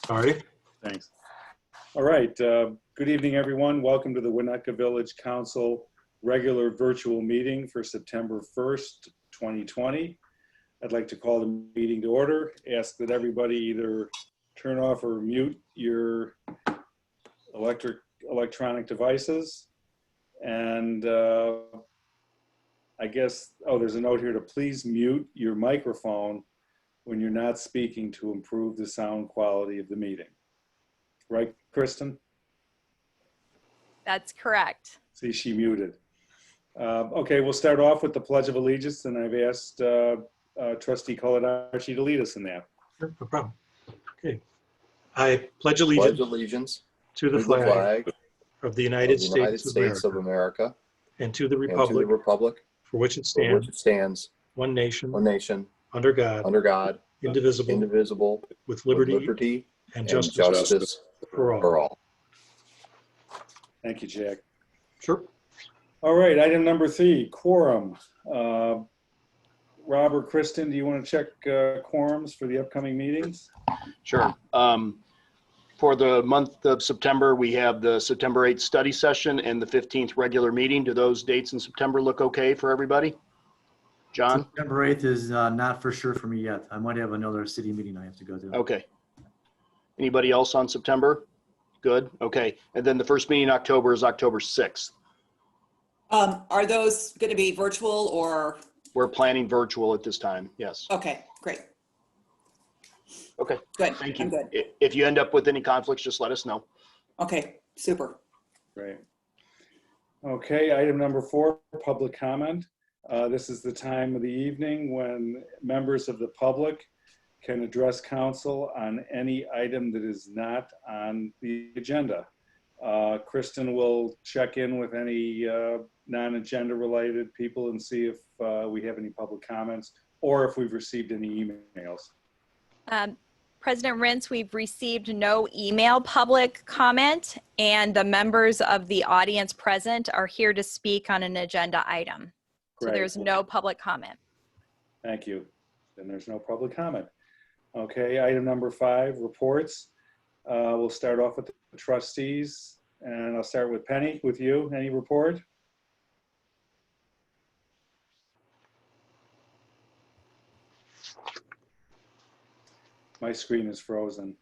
Sorry. Thanks. All right. Good evening, everyone. Welcome to the Winnetka Village Council regular virtual meeting for September 1st, 2020. I'd like to call the meeting to order. Ask that everybody either turn off or mute your electronic devices. And I guess, there's a note here to please mute your microphone when you're not speaking to improve the sound quality of the meeting. Right, Kristen? That's correct. See, she muted. Okay, we'll start off with the Pledge of Allegiance, and I've asked Trustee Coladarchi to lead us in that. Sure, no problem. Okay. I pledge Pledge allegiance allegiance to the to the flag flag of the of United the United States States of of America America and to the and to the republic republic for which it for which stands, it stands, one nation, one nation, under God, under God, indivisible, indivisible, with with liberty liberty and and justice justice for all. for all. Thank you, Jack. Sure. All right, item number 3, quorum. Rob or Kristen, do you want to check quorums for the upcoming meetings? Sure. For the month of September, we have the September 8th study session and the 15th regular meeting. Do those dates in September look okay for everybody? John? September 8th is not for sure for me yet. I might have another city meeting I have to go to. Okay. Anybody else on September? Good. Okay. And then the first meeting in October is October 6th. Are those going to be virtual or? We're planning virtual at this time. Yes. Okay, great. Okay. Good. Thank you. I'm good. If you end up with any conflicts, just let us know. Okay, super. Great. Okay, item number 4, public comment. This is the time of the evening when members of the public can address council on any item that is not on the agenda. Kristen will check in with any non-agenda related people and see if we have any public comments or if we've received any emails. President Rintz, we've received no email public comment, and the members of the audience present are here to speak on an agenda item. So Great. there's no public comment. Thank you. Then there's no public comment. Okay, item number 5, reports. We'll start off with the trustees, and I'll start with Penny, with you. Any report? My screen is frozen.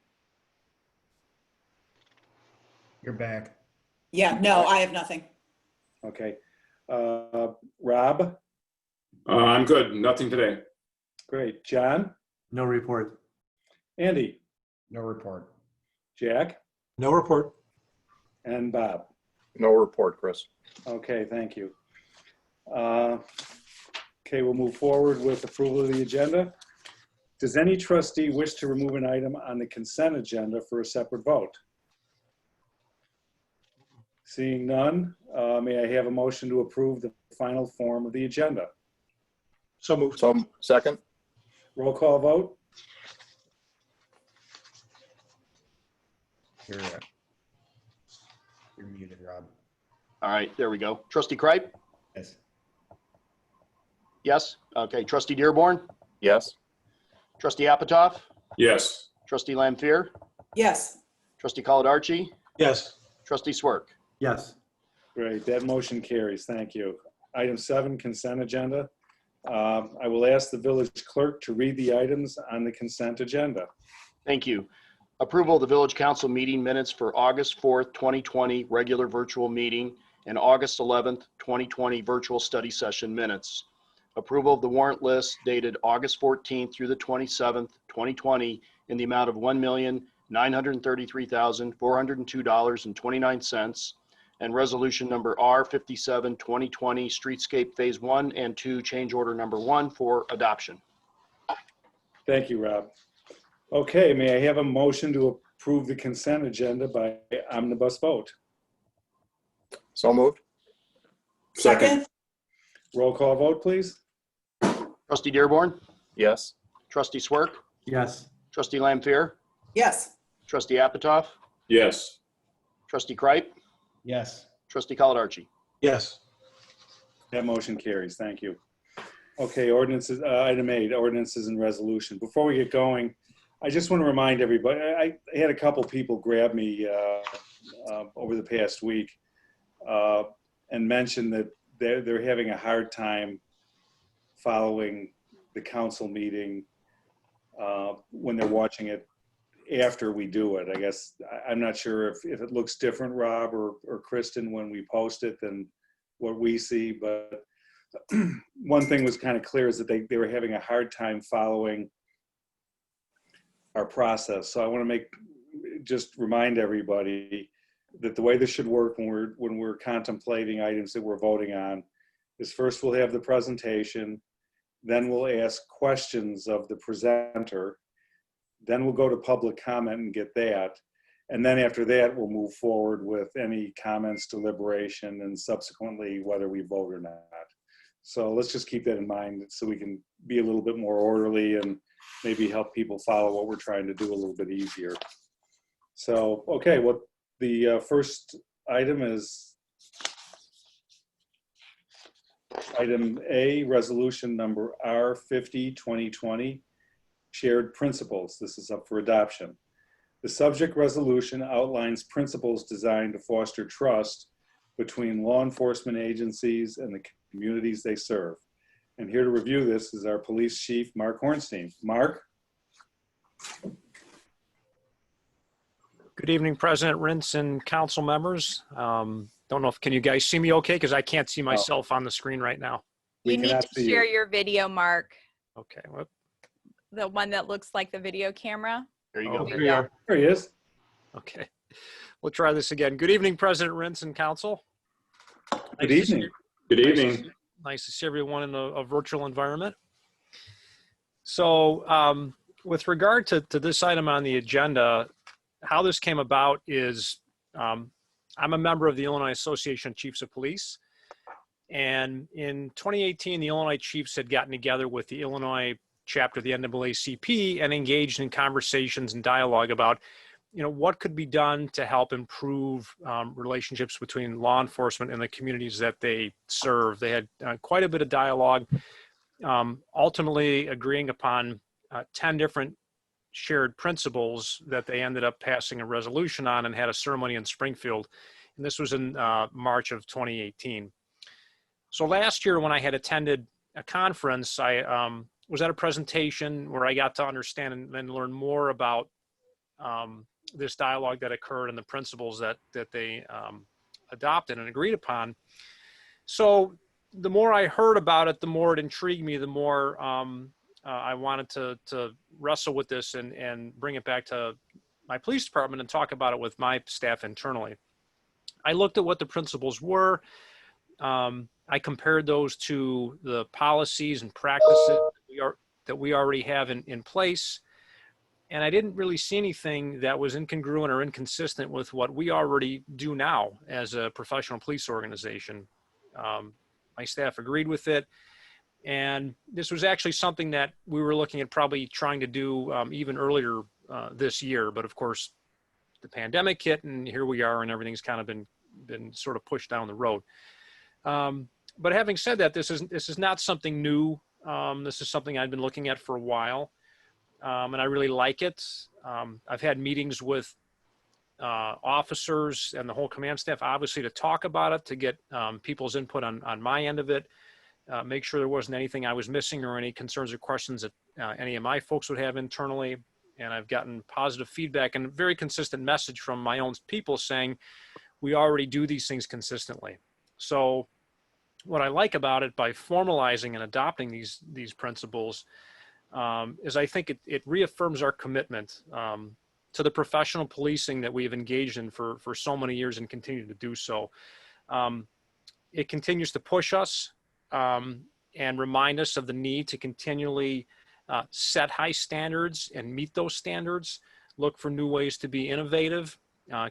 You're back. Yeah, no, I have nothing. Okay. Rob? I'm good. Nothing today. Great. John? No report. Andy? No report. Jack? No report. And Bob? No report, Chris. Okay, thank you. Okay, we'll move forward with approval of the agenda. Does any trustee wish to remove an item on the consent agenda for a separate vote? Seeing none, may I have a motion to approve the final form of the agenda? So moved. So, second? Roll call vote? You're muted, Rob. All right. There we go. Trustee Kripe? Yes. Yes. Okay. Trustee Dearborn? Yes. Trustee Apatow? Yes. Trustee Lampier? Yes, Trustee Coladarchi? Yes. Trustee Swerk? Yes. Great, that motion carries. Thank you. Item 7, consent agenda. I will ask the village clerk to read the items on the consent agenda. Thank you. Approval of the Village Council meeting minutes for August 4th, 2020, regular virtual meeting, and August 11th, 2020, virtual study session minutes. Approval of the warrant list dated August 14th through the 27th, 2020, in the amount of $1,933,402.29, and resolution number R57, 2020, Streetscape Phase 1 and 2, change order number 1 for adoption. Thank you, Rob. Okay, may I have a motion to approve the consent agenda by omnibus vote? So moved? second, Roll call vote, please. Trustee Dearborn? Yes. Trustee Swerk? Yes. Trustee Lampier? yes, Trustee Apatow? Yes. Trustee Kripe? Yes. Trustee Coladarchi? Yes. That motion carries. Thank you. Okay, ordinances, item 8, ordinances and resolution. Before we get going, I just want to remind everybody, I had a couple people grab me over the past week and mention that they're having a hard time following the council meeting when they're watching it after we do it. I guess, I'm not sure if it looks different, Rob or Kristen, when we post it than what we see, but one thing was kind of clear is that they were having a hard time following our process. So I want to just remind everybody that the way this should work when we're contemplating items that we're voting on is first we'll have the presentation, then we'll ask questions of the presenter, then we'll go to public comment and get that. And then after that, we'll move forward with any comments, deliberation, and subsequently whether we vote or not. So let's just keep that in mind so we can be a little bit more orderly and maybe help people follow what we're trying to do a little bit easier. So, okay, what the first item is item A, resolution number R50-2020, shared principles. This is up for adoption. The subject resolution outlines principles designed to foster trust between law enforcement agencies and the communities they serve. And here to review this is our police chief, Mark Hornstein. Mark? Good evening, President Rintz and council members. Don't know if, can you guys see me okay? Because I can't see myself on the screen right now. You need cannot to see share you. your video, Mark. Okay. Whoop. The one that looks like the video camera. There you Oh, go. there we are. There he is. Okay. We'll try this again. Good evening, President Rintz and council. Good Nice to evening. Good Nice to evening. Nice to see everyone in a virtual environment. So with regard to this item on the agenda, how this came about is I'm a member of the Illinois Association of Chiefs of Police. And in 2018, the Illinois Chiefs had gotten together with the Illinois chapter of the NAACP and engaged in conversations and dialogue about, what could be done to help improve relationships between law enforcement and the communities that they serve. They had quite a bit of dialogue, ultimately agreeing upon 10 different shared principles that they ended up passing a resolution on and had a ceremony in Springfield. And this was in March of 2018. So last year when I had attended a conference, I was at a presentation where I got to understand and learn more about this dialogue that occurred and the principles that they adopted and agreed upon. So the more I heard about it, the more it intrigued me, the more I wanted to wrestle with this and bring it back to my police department and talk about it with my staff internally. I looked at what the principles were. I compared those to the policies and practices that we already have in place. And I didn't really see anything that was incongruent or inconsistent with what we already do now as a professional police organization. My staff agreed with it. And this was actually something that we were looking at probably trying to do even earlier this year. But of course, the pandemic hit and here we are and everything's kind of been sort of pushed down the road. But having said that, this is not something new. This is something I've been looking at for a while. And I really like it. I've had meetings with officers and the whole command staff, obviously, to talk about it, to get people's input on my end of it, make sure there wasn't anything I was missing or any concerns or questions that any of my folks would have internally. And I've gotten positive feedback and a very consistent message from my own people saying, we already do these things consistently. So what I like about it, by formalizing and adopting these principles, is I think it reaffirms our commitment to the professional policing that we have engaged in for so many years and continue to do so. It continues to push us and remind us of the need to continually set high standards and meet those standards, look for new ways to be innovative,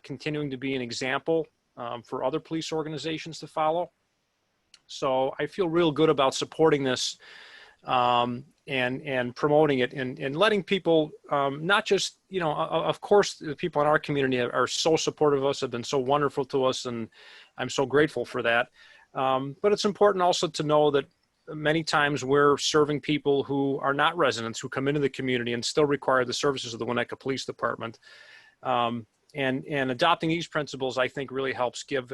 continuing to be an example for other police organizations to follow. So I feel real good about supporting this and promoting it and letting people, not just, of course, the people in our community are so supportive of us, have been so wonderful to us, and I'm so grateful for that. But it's important also to know that many times we're serving people who are not residents, who come into the community and still require the services of the Winnetka Police Department. And adopting these principles, I think, really helps give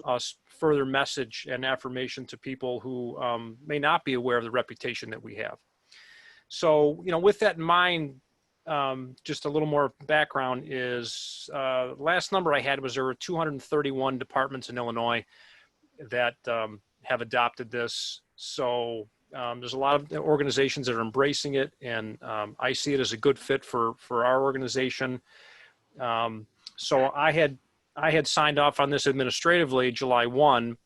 us further message and affirmation to people who may not be aware of the reputation that we have. So, with that in mind, just a little more background is, last number I had was there were 231 departments in Illinois that have adopted this. So there's a lot of organizations that are embracing it, and I see it as a good fit for our organization. So I had signed off on this administratively July 1,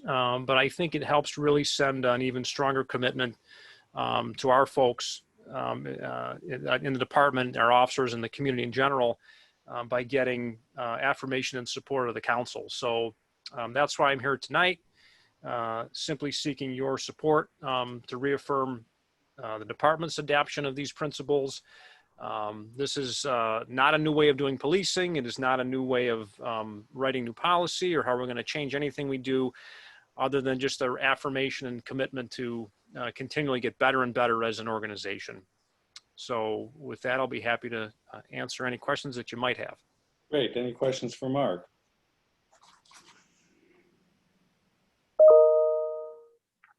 but I think it helps really send an even stronger commitment to our folks in the department, our officers, and the community in general by getting affirmation and support of the council. So that's why I'm here tonight, simply seeking your support to reaffirm the department's adoption of these principles. This is not a new way of doing policing. It is not a new way of writing new policy or how we're going to change anything we do, other than just the affirmation and commitment to continually get better and better as an organization. So with that, I'll be happy to answer any questions that you might have. Great. Any questions for Mark?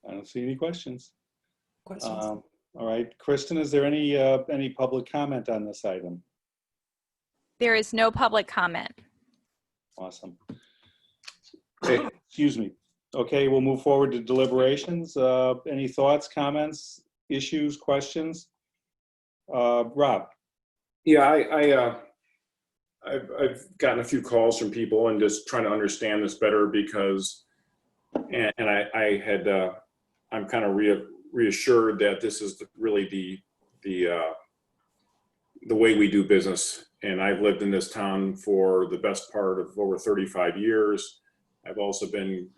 I don't see any questions. Questions? All right, Kristen, is there any public comment on this item? There is no public comment. Awesome. Okay, excuse me. Okay, we'll move forward to deliberations. Any thoughts, comments, issues, questions? Rob? Yeah, I've gotten a few calls from people and just trying to understand this better because, I'm kind of reassured that this is really the way we do business. And I've lived in this town for the best part of over 35 years. I've also been,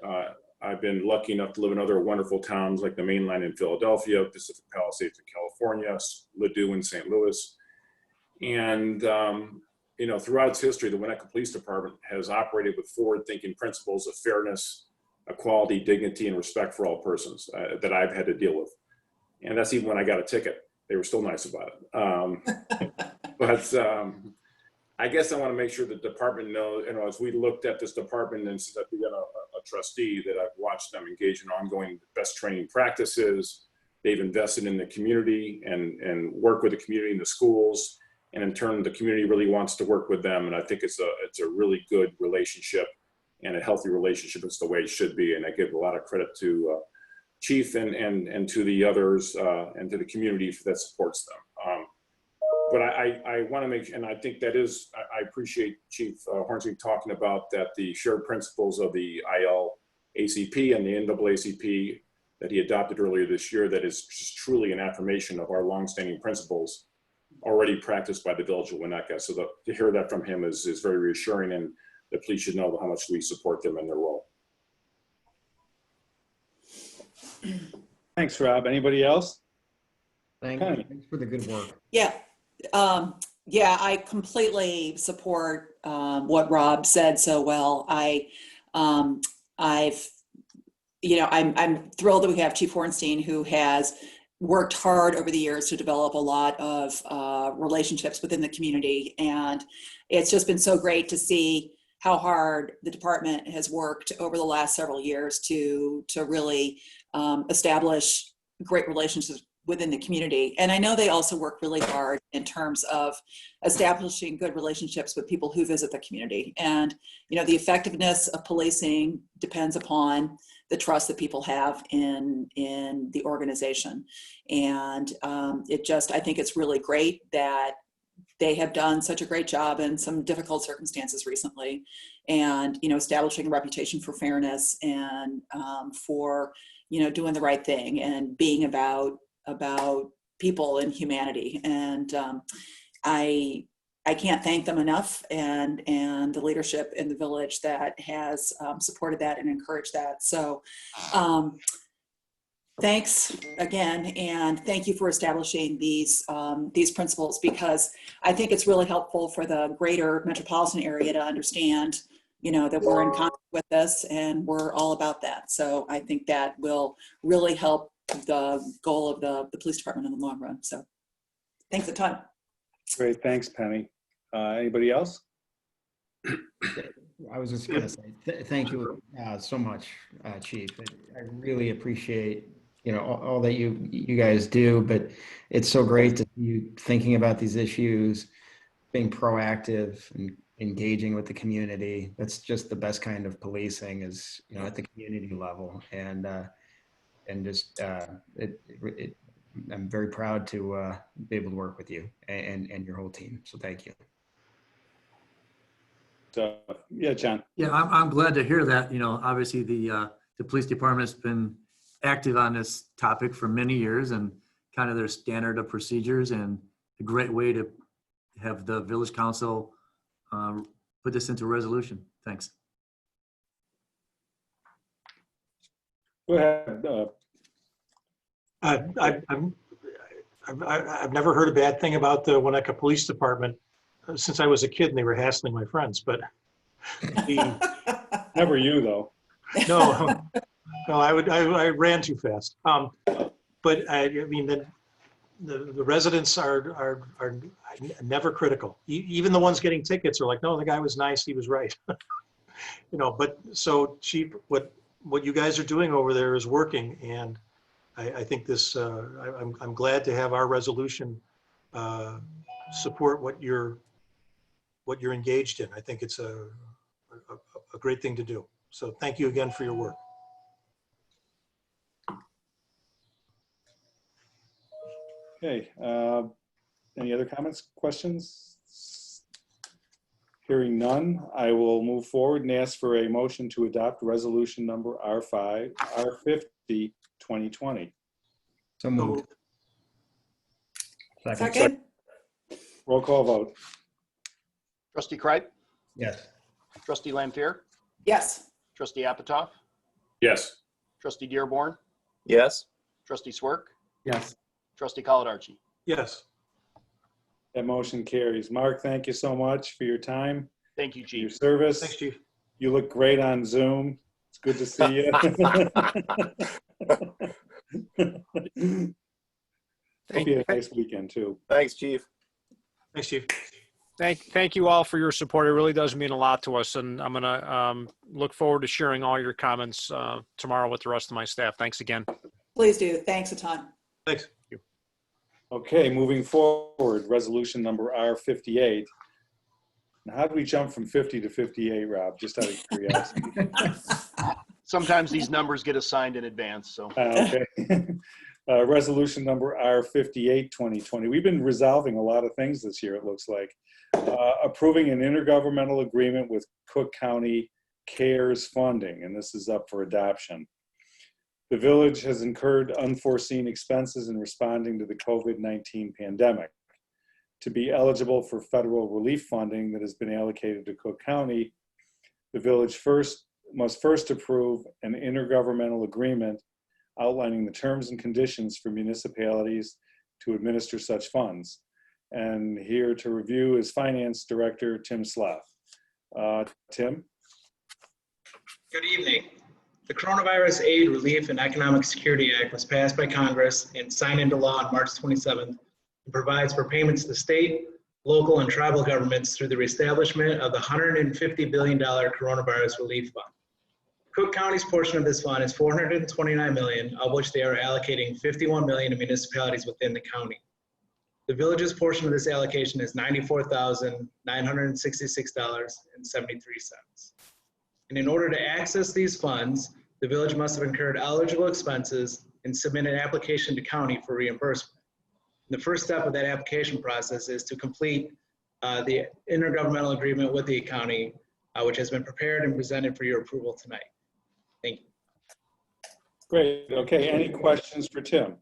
I've been lucky enough to live in other wonderful towns like the Main Line in Philadelphia, Pacific Palisades in California, Ladue in St. Louis. And, throughout its history, the Winnetka Police Department has operated with forward-thinking principles of fairness, equality, dignity, and respect for all persons that I've had to deal with. And that's even when I got a ticket. They were still nice about it. But I guess I want to make sure the department knows, as we looked at this department and since I've been a trustee, that I've watched them engage in ongoing best training practices. They've invested in the community and work with the community and the schools. And in turn, the community really wants to work with them. And I think it's a really good relationship and a healthy relationship. It's the way it should be. And I give a lot of credit to Chief and to the others and to the community that supports them. But I want to make, and I think that is, I appreciate Chief Hornsby talking about that the shared principles of the ILACP and the NAACP that he adopted earlier this year, that is just truly an affirmation of our longstanding principles already practiced by the Village of Winnetka. So to hear that from him is very reassuring, and the police should know how much we support them in their role. Thanks, Rob. Anybody else? Thanks for the good work. Yeah. I completely support what Rob said so well. I'm thrilled that we have Chief Hornstein, who has worked hard over the years to develop a lot of relationships within the community. And it's just been so great to see how hard the department has worked over the last several years to really establish great relationships within the community. And I know they also work really hard in terms of establishing good relationships with people who visit the community. And, the effectiveness of policing depends upon the trust that people have in the organization. And I think it's really great that they have done such a great job in some difficult circumstances recently, and, establishing a reputation for fairness and for, doing the right thing and being about people and humanity. And I can't thank them enough, and the leadership in the village that has supported that and encouraged that. So thanks again, and thank you for establishing these principles, because I think it's really helpful for the greater metropolitan area to understand that we're in contact with this, and we're all about that. So I think that will really help the goal of the police department in the long run. So thanks a ton. Great, thanks, Penny. Anybody else? I was just going to say, thank you so much, Chief. I really appreciate, all that you guys do, but it's so great to see you thinking about these issues, being proactive and engaging with the community. That's just the best kind of policing is, at the community level. And just, I'm very proud to be able to work with you and your whole team. So thank you. So, yeah, John. Yeah, I'm glad to hear that. Obviously the police department's been active on this topic for many years and kind of their standard of procedures, and a great way to have the village council put this into resolution. Thanks. Go ahead. I've never heard a bad thing about the Winnetka Police Department since I was a kid and they were hassling my friends, but Never you, though. no, I ran too fast. But I mean, the residents are never critical. Even the ones getting tickets are like, no, the guy was nice, he was right. But so Chief, what you guys are doing over there is working, and I think this, I'm glad to have our resolution support what you're engaged in. I think it's a great thing to do. So thank you again for your work. Okay. Any other comments, questions? Hearing none, I will move forward and ask for a motion to adopt resolution number R50, 2020. So moved. Second? Roll call vote. Trustee Kripe, Yes. trustee Lampier, Yes. trustee Apatow, Yes. trustee Dearborn, Yes. trustee Swerk, Yes. trustee Caladarchi. Yes. That motion carries. Mark, thank you so much for your time, Thank you, your Chief. service. Thanks, Chief. You look great on Zoom. It's good to see you. Hope you had a nice weekend too. Thanks, Chief. Thanks, Chief. Thank you all for your support. It really does mean a lot to us, and I'm gonna look forward to sharing all your comments tomorrow with the rest of my staff. Thanks again. Please do. Thanks a ton. Thanks. Okay, moving forward, resolution number R58. Now, how did we jump from 50 to 58, Rob? Just out of curiosity. Sometimes these numbers get assigned in advance, so. Okay. Resolution number R58, 2020. We've been resolving a lot of things this year, it looks like. Approving an intergovernmental agreement with Cook County CARES funding, and this is up for adoption. The village has incurred unforeseen expenses in responding to the COVID-19 pandemic. To be eligible for federal relief funding that has been allocated to Cook County, the village must first approve an intergovernmental agreement outlining the terms and conditions for municipalities to administer such funds. And here to review is Finance Director Tim Slough. Tim? Good evening. The Coronavirus Aid, Relief, and Economic Security Act was passed by Congress and signed into law on March 27th and provides for payments to state, local, and tribal governments through the reestablishment of the $150 billion Coronavirus Relief Fund. Cook County's portion of this fund is $429 million, of which they are allocating $51 million to municipalities within the county. The village's portion of this allocation is $94,966.73. And in order to access these funds, the village must have incurred eligible expenses and submit an application to county for reimbursement. And the first step of that application process is to complete the intergovernmental agreement with the county, which has been prepared and presented for your approval tonight. Thank you. Great. Okay. Any questions for Tim?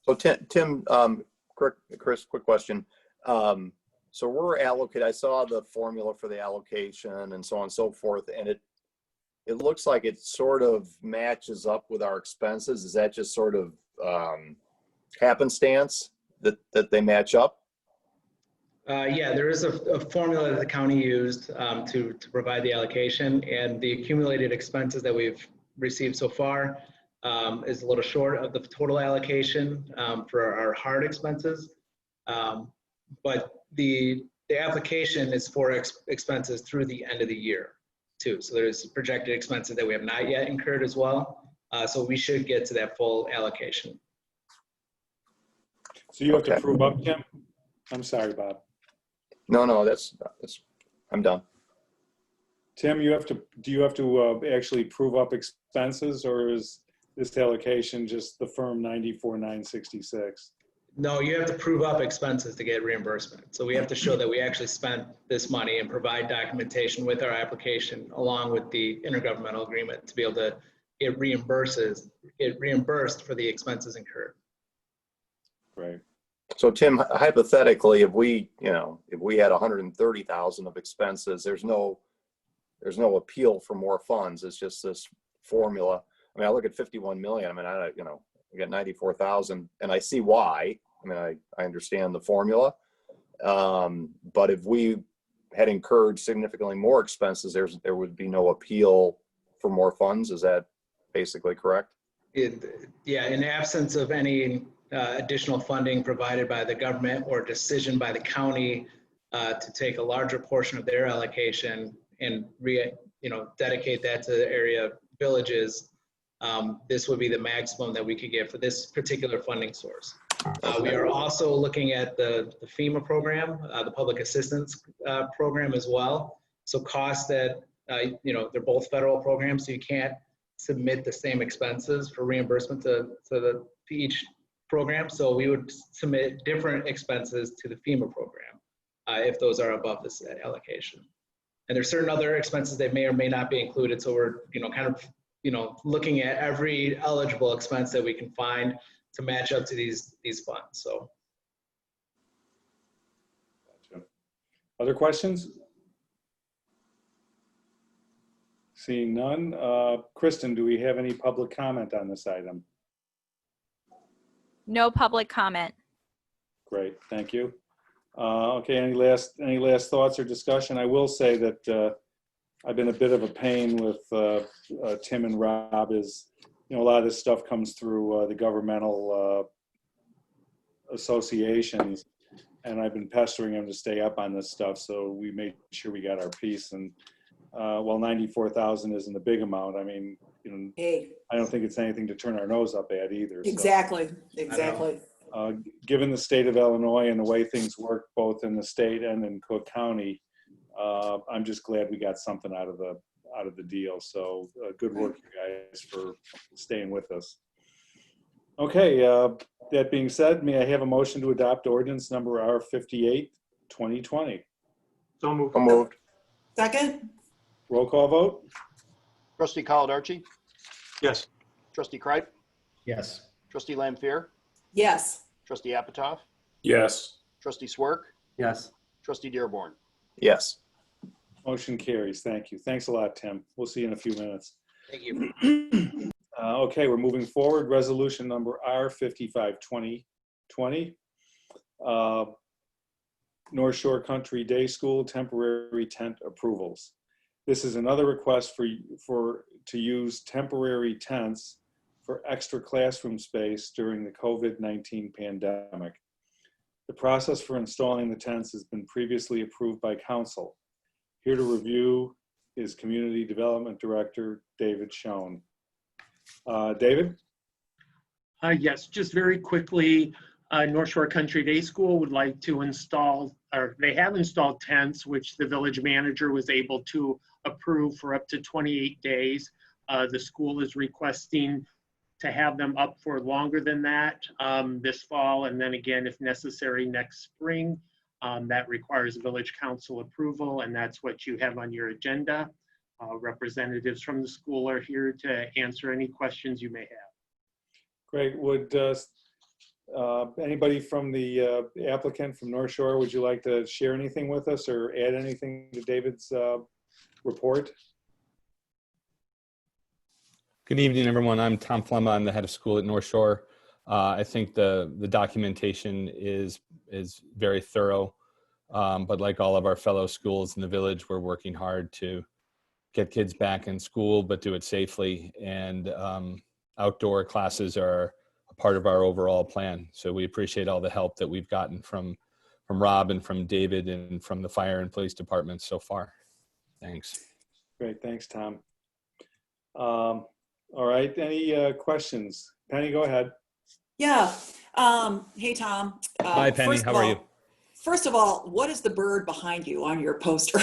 So Tim, Chris, quick question. So we're allocated, I saw the formula for the allocation and so on and so forth, and it looks like it sort of matches up with our expenses. Is that just sort of happenstance that they match up? Yeah, there is a formula that the county used to provide the allocation, and the accumulated expenses that we've received so far is a little short of the total allocation for our hard expenses. But the application is for expenses through the end of the year too. So there's projected expenses that we have not yet incurred as well. So we should get to that full allocation. So you have to Okay. prove up, Tim? I'm sorry, Bob. No, that's, I'm done. Tim, do you have to actually prove up expenses, or is this allocation just the firm 94,966? No, you have to prove up expenses to get reimbursement. So we have to show that we actually spent this money and provide documentation with our application along with the intergovernmental agreement to be able to get reimbursed for the expenses incurred. Right. So Tim, hypothetically, if we had 130,000 of expenses, there's no appeal for more funds. It's just this formula. I mean, I look at 51 million. I mean, we got 94,000, and I see why. I mean, I understand the formula. But if we had incurred significantly more expenses, there would be no appeal for more funds. Is that basically correct? Yeah, in absence of any additional funding provided by the government or decision by the county to take a larger portion of their allocation and dedicate that to the area villages, this would be the maximum that we could get for this particular funding source. We are also looking at the FEMA program, the public assistance program as well. So costs that, they're both federal programs, so you can't submit the same expenses for reimbursement to each program. So we would submit different expenses to the FEMA program if those are above this allocation. And there's certain other expenses that may or may not be included. So we're, looking at every eligible expense that we can find to match up to these funds. So. Gotcha. Other questions? Seeing none. Kristen, do we have any public comment on this item? No public comment. Great, thank you. Okay, any last thoughts or discussion? I will say that I've been a bit of a pain with Tim and Rob. A lot of this stuff comes through the governmental associations, and I've been pestering them to stay up on this stuff, so we made sure we got our piece. And while 94,000 isn't a big amount, I mean, Hey, I don't think it's anything to turn our nose up at either. So. exactly. Given the state of Illinois and the way things work both in the state and in Cook County, I'm just glad we got something out of the deal. So good work, you guys, for staying with us. Okay, that being said, may I have a motion to adopt ordinance number R58, 2020? So moved. So moved. Second? Roll call vote? Trustee Caladarchi, Yes. trustee Kripe, Yes. trustee Lampier, Yes. trustee Apatow, Yes. trustee Swerk, Yes. trustee Dearborn. Yes. Motion carries. Thank you. Thanks a lot, Tim. We'll see you in a few minutes. Thank you. Okay, we're moving forward. Resolution number R55, 2020. North Shore Country Day School temporary tent approvals. This is another request to use temporary tents for extra classroom space during the COVID-19 pandemic. The process for installing the tents has been previously approved by council. Here to review is Community Development Director David Schoen. David? Yes, just very quickly, North Shore Country Day School would like to install, or they have installed tents, which the village manager was able to approve for up to 28 days. The school is requesting to have them up for longer than that this fall, and then again, if necessary, next spring. That requires village council approval, and that's what you have on your agenda. Representatives from the school are here to answer any questions you may have. Great. Would anybody from the applicant from North Shore, would you like to share anything with us or add anything to David's report? Good evening, everyone. I'm Tom Flemma. I'm the head of school at North Shore. I think the documentation is very thorough. But like all of our fellow schools in the village, we're working hard to get kids back in school, but do it safely. And outdoor classes are a part of our overall plan. So we appreciate all the help that we've gotten from Rob and from David and from the fire and police departments so far. Thanks. Great, thanks, Tom. All right, any questions? Penny, go ahead. Yeah. Hey, Tom. Hi, Penny. How are you? First of all, what is the bird behind you on your poster?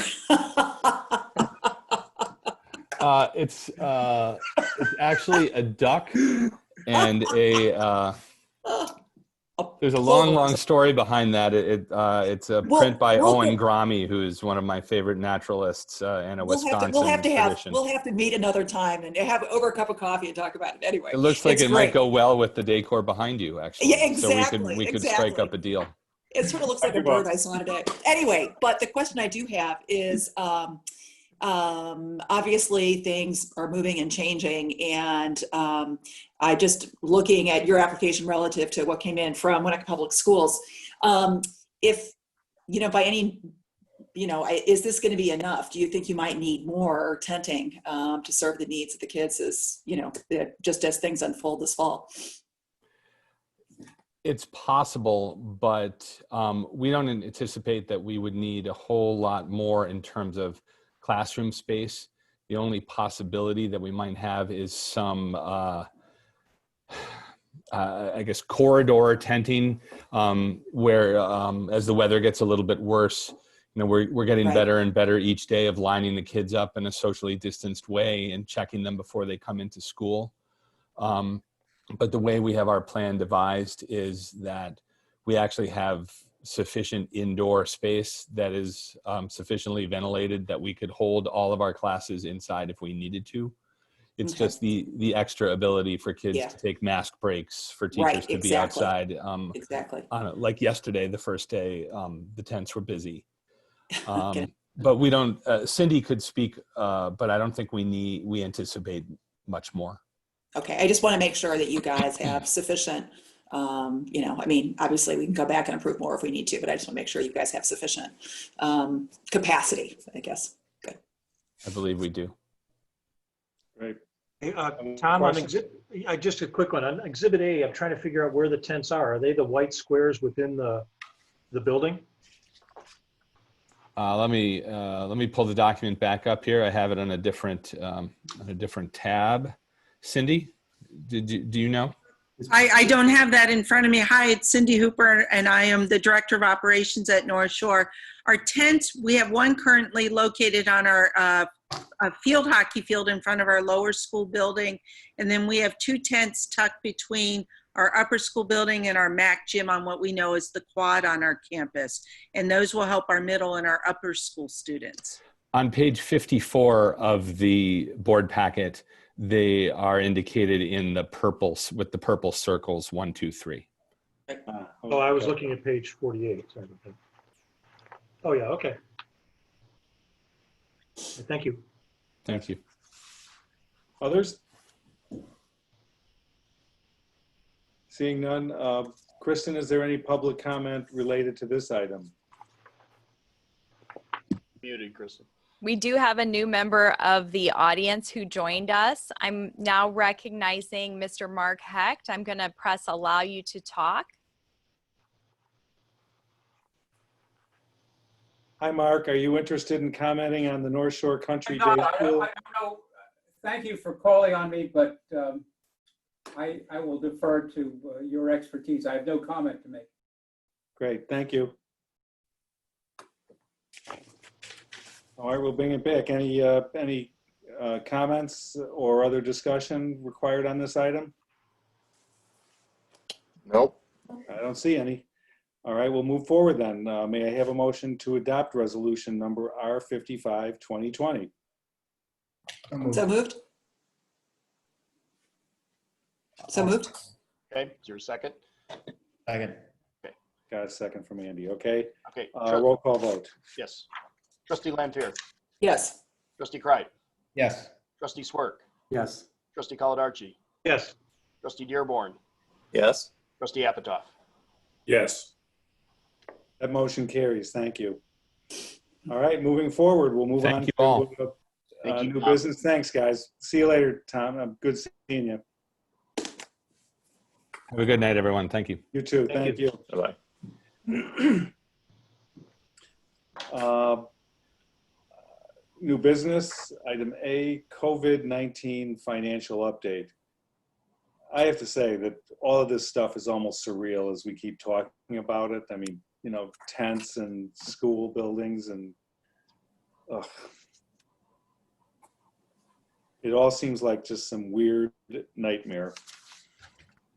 It's actually a duck and there's a long story behind that. It's a print by Owen Grommy, who's one of my favorite naturalists and a Wisconsin tradition. We'll have to meet another time and have over a cup of coffee and talk about it anyway. It looks like it might go well with the decor behind you, actually. Yeah, exactly. So we could strike up a deal. It sort of looks like a bird I saw today. Anyway, but the question I do have is, obviously things are moving and changing, and I just looking at your application relative to what came in from Winnetka Public Schools. If, by any, is this going to be enough? Do you think you might need more tenting to serve the needs of the kids as, just as things unfold this fall? It's possible, but we don't anticipate that we would need a whole lot more in terms of classroom space. The only possibility that we might have is some, I guess, corridor tenting, where as the weather gets a little bit worse, we're getting better and better each day of lining the kids up in a socially distanced way and checking them before they come into school. But the way we have our plan devised is that we actually have sufficient indoor space that is sufficiently ventilated that we could hold all of our classes inside if we needed to. It's just the extra ability for kids to take mask breaks, for teachers to be outside. Like yesterday, the first day, the tents were busy. But we don't, Cindy could speak, but I don't think we anticipate much more. Okay, I just want to make sure that you guys have sufficient, obviously we can go back and improve more if we need to, but I just want to make sure you guys have sufficient capacity, I guess. Good. I believe we do. Great. Hey, Tom, just a quick one. On Exhibit A, I'm trying to figure out where the tents are. Are they the white squares within the building? Let me pull the document back up here. I have it on a different tab. Cindy, do you know? I don't have that in front of me. Hi, it's Cindy Hooper, and I am the Director of Operations at North Shore. Our tents, we have one currently located on our field hockey field in front of our lower school building, and then we have two tents tucked between our upper school building and our MAC gym on what we know is the quad on our campus, and those will help our middle and our upper school students. On page 54 of the board packet, they are indicated in the purples with the purple circles 1, 2, 3. Oh, I was looking at page 48. Sorry about that. Oh yeah, okay. Thank you. Thank you. Others? Seeing none. Kristen, is there any public comment related to this item? Muted, Kristen. We do have a new member of the audience who joined us. I'm now recognizing Mr. Mark Hecht. I'm going to press allow you to talk. Hi, Mark. Are you interested in commenting on the North Shore Country Day School? I don't know. Thank you for calling on me, but I will defer to your expertise. I have no comment to make. Great. Thank you. All right, we'll bring it back. Any comments or other discussion required on this item? Nope. I don't see any. All right, we'll move forward then. May I have a motion to adopt resolution number R55, 2020? So moved. So moved. Okay, is there a second? Second. Okay. Got a second from Andy. Okay. Okay. Roll call vote. Yes. Trustee Lampier. Yes. Trustee Kreid. Yes. Trustee Swerk. Yes. Trustee Coladarchi. Yes. Trustee Dearborn. Yes. Trustee Apatow. Yes. That motion carries. Thank you. All right, moving forward, we'll move on Thank you to all. Thank you, new Tom. business. Thanks, guys. See you later, Tom. Good seeing you. Have a good night, everyone. Thank you. You too. Thank Thank you. Bye-bye. New business, item A, COVID-19 financial update. I have to say that all of this stuff is almost surreal as we keep talking about it. I mean, you know, tents and school buildings and ugh. It all seems like just some weird nightmare.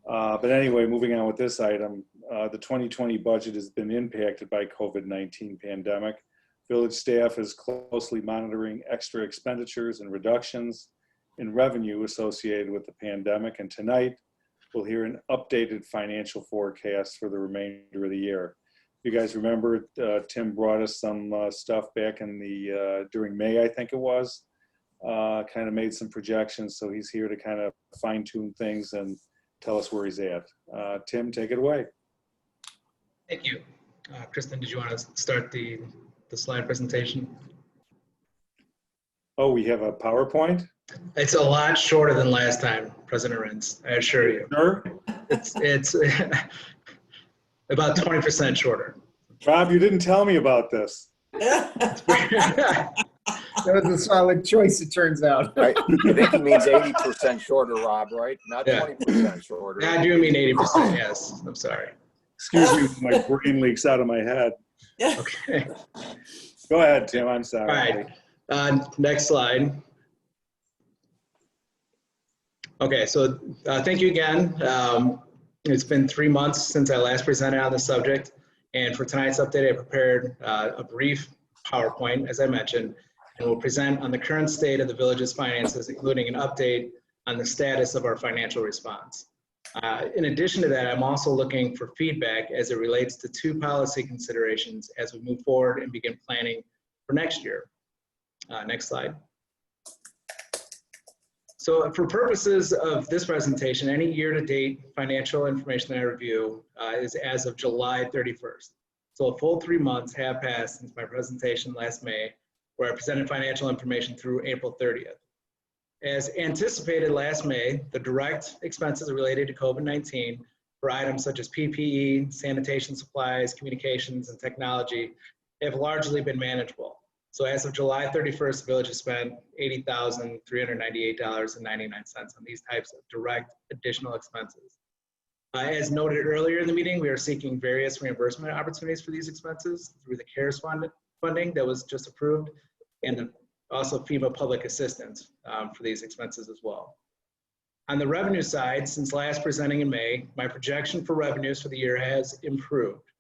But anyway, moving on with this item, the 2020 budget has been impacted by COVID-19 pandemic. Village staff is closely monitoring extra expenditures and reductions in revenue associated with the pandemic. And tonight, we'll hear an updated financial forecast for the remainder of the year. You guys remember Tim brought us some stuff back in the during May, I think it was. Kind of made some projections, so he's here to kind of fine tune things and tell us where he's at. Tim, take it away. Thank you. Kristen, did you want to start the slide presentation? Oh, we have a PowerPoint? It's a lot shorter than last time, President Rentz, I assure you. Sure. It's about 20% shorter. Bob, you didn't tell me about this. That was a solid choice, it turns out. Right. I think he means 80% shorter, Rob, right? Not Yeah. 20% shorter. I do mean 80%, yes. I'm sorry. Excuse me, my brain leaks out of my head. Okay. Go ahead, Tim, I'm sorry. All right. Next slide. Okay, so thank you again. It's been 3 months since I last presented on the subject. And for tonight's update, I prepared a brief PowerPoint, as I mentioned, and we'll present on the current state of the village's finances, including an update on the status of our financial response. In addition to that, I'm also looking for feedback as it relates to 2 policy considerations as we move forward and begin planning for next year. Next slide. So for purposes of this presentation, any year-to-date financial information that I review is as of July 31st. So a full 3 months have passed since my presentation last May, where I presented financial information through April 30th. As anticipated last May, the direct expenses related to COVID-19 for items such as PPE, sanitation supplies, communications, and technology have largely been manageable. So as of July 31st, the village has spent $80,398.99 on these types of direct additional expenses. As noted earlier in the meeting, we are seeking various reimbursement opportunities for these expenses through the CARES funding that was just approved, and also FEMA public assistance for these expenses as well. On the revenue side, since last presenting in May, my projection for revenues for the year has improved.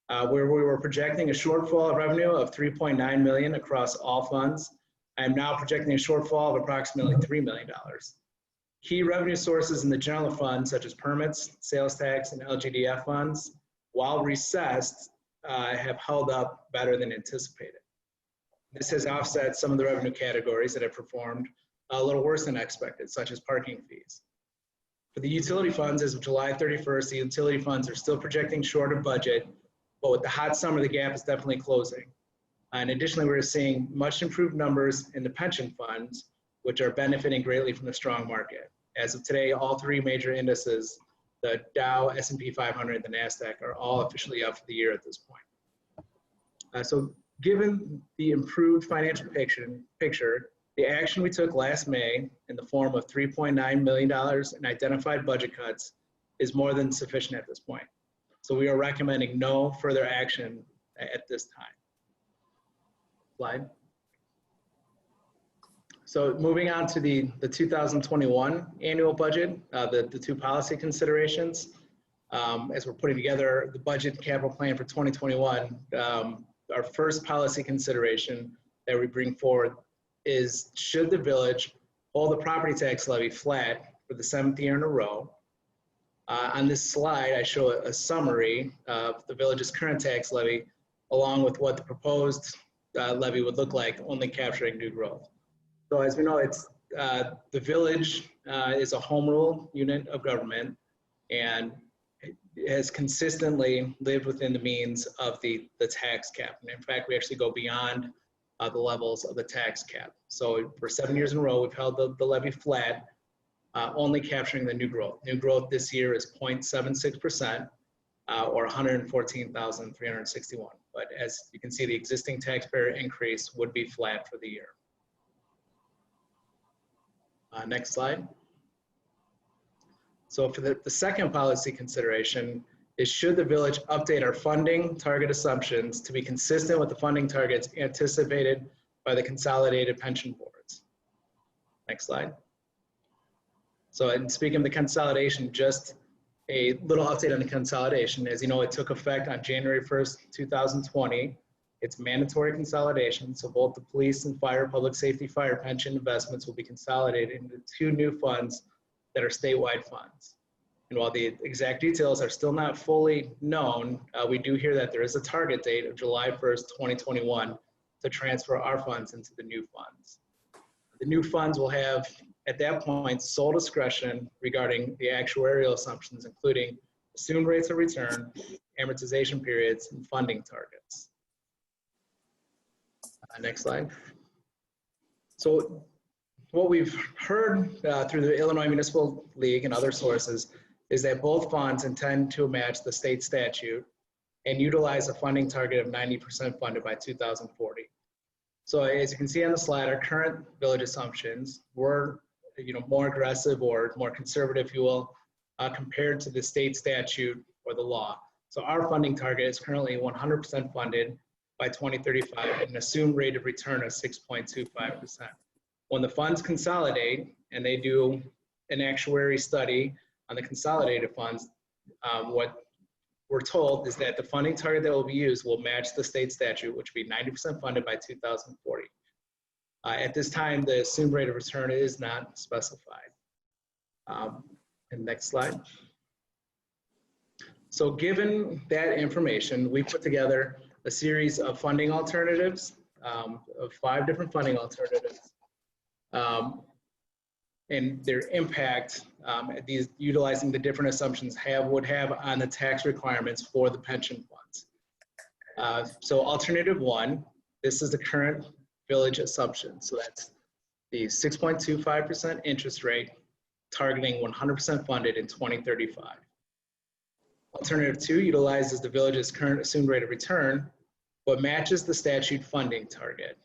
Where we were projecting a shortfall of revenue of $3.9 million across all funds, I am now projecting a shortfall of approximately $3 million. Key revenue sources in the general fund, such as permits, sales tax, and LGDF funds, while recessed, have held up better than anticipated. This has offset some of the revenue categories that have performed a little worse than expected, such as parking fees. For the utility funds, as of July 31st, the utility funds are still projecting short of budget, but with the hot summer, the gap is definitely closing. And additionally, we're seeing much improved numbers in the pension funds, which are benefiting greatly from the strong market. As of today, all 3 major indices, the Dow, S&P 500, and the NASDAQ, are all officially up for the year at this point. So given the improved financial picture, the action we took last May in the form of $3.9 million in identified budget cuts is more than sufficient at this point. So we are recommending no further action at this time. Slide. So moving on to the 2021 annual budget, the 2 policy considerations. As we're putting together the budget and capital plan for 2021, our first policy consideration that we bring forward is, should the village hold the property tax levy flat for the 7th year in a row? On this slide, I show a summary of the village's current tax levy, along with what the proposed levy would look like, only capturing new growth. So as we know, the village is a home rule unit of government, and has consistently lived within the means of the tax cap. And in fact, we actually go beyond the levels of the tax cap. So for 7 years in a row, we've held the levy flat, only capturing the new growth. New growth this year is 0.76%, or 114,361. But as you can see, the existing taxpayer increase would be flat for the year. Next slide. So for the second policy consideration is, should the village update our funding target assumptions to be consistent with the funding targets anticipated by the consolidated pension boards? Next slide. So in speaking of the consolidation, just a little update on the consolidation. As you know, it took effect on January 1st, 2020. It's mandatory consolidation. So both the police and fire, public safety fire pension investments will be consolidated into 2 new funds that are statewide funds. And while the exact details are still not fully known, we do hear that there is a target date of July 1st, 2021 to transfer our funds into the new funds. The new funds will have, at that point, sole discretion regarding the actuarial assumptions, including assumed rates of return, amortization periods, and funding targets. Next slide. So what we've heard through the Illinois Municipal League and other sources is that both funds intend to match the state statute and utilize a funding target of 90% funded by 2040. So as you can see on the slide, our current village assumptions were, more aggressive or more conservative, if you will, compared to the state statute or the law. So our funding target is currently 100% funded by 2035 at an assumed rate of return of 6.25%. When the funds consolidate and they do an actuary study on the consolidated funds, what we're told is that the funding target that will be used will match the state statute, which will be 90% funded by 2040. At this time, the assumed rate of return is not specified. And next slide. So given that information, we put together a series of funding alternatives, of 5 different funding alternatives, and their impact, these utilizing the different assumptions would have on the tax requirements for the pension funds. So alternative 1, this is the current village assumption. So that's the 6.25% interest rate, targeting 100% funded in 2035. Alternative 2 utilizes the village's current assumed rate of return, but matches the statute funding target.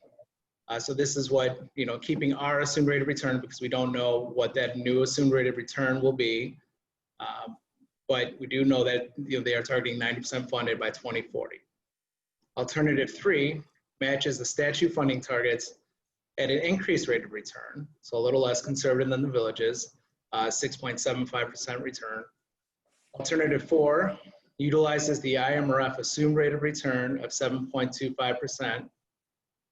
So this is what, keeping our assumed rate of return, because we don't know what that new assumed rate of return will be. But we do know that they are targeting 90% funded by 2040. Alternative 3 matches the statute funding targets at an increased rate of return, so a little less conservative than the village's, 6.75% return. Alternative 4 utilizes the IMRF assumed rate of return of 7.25%,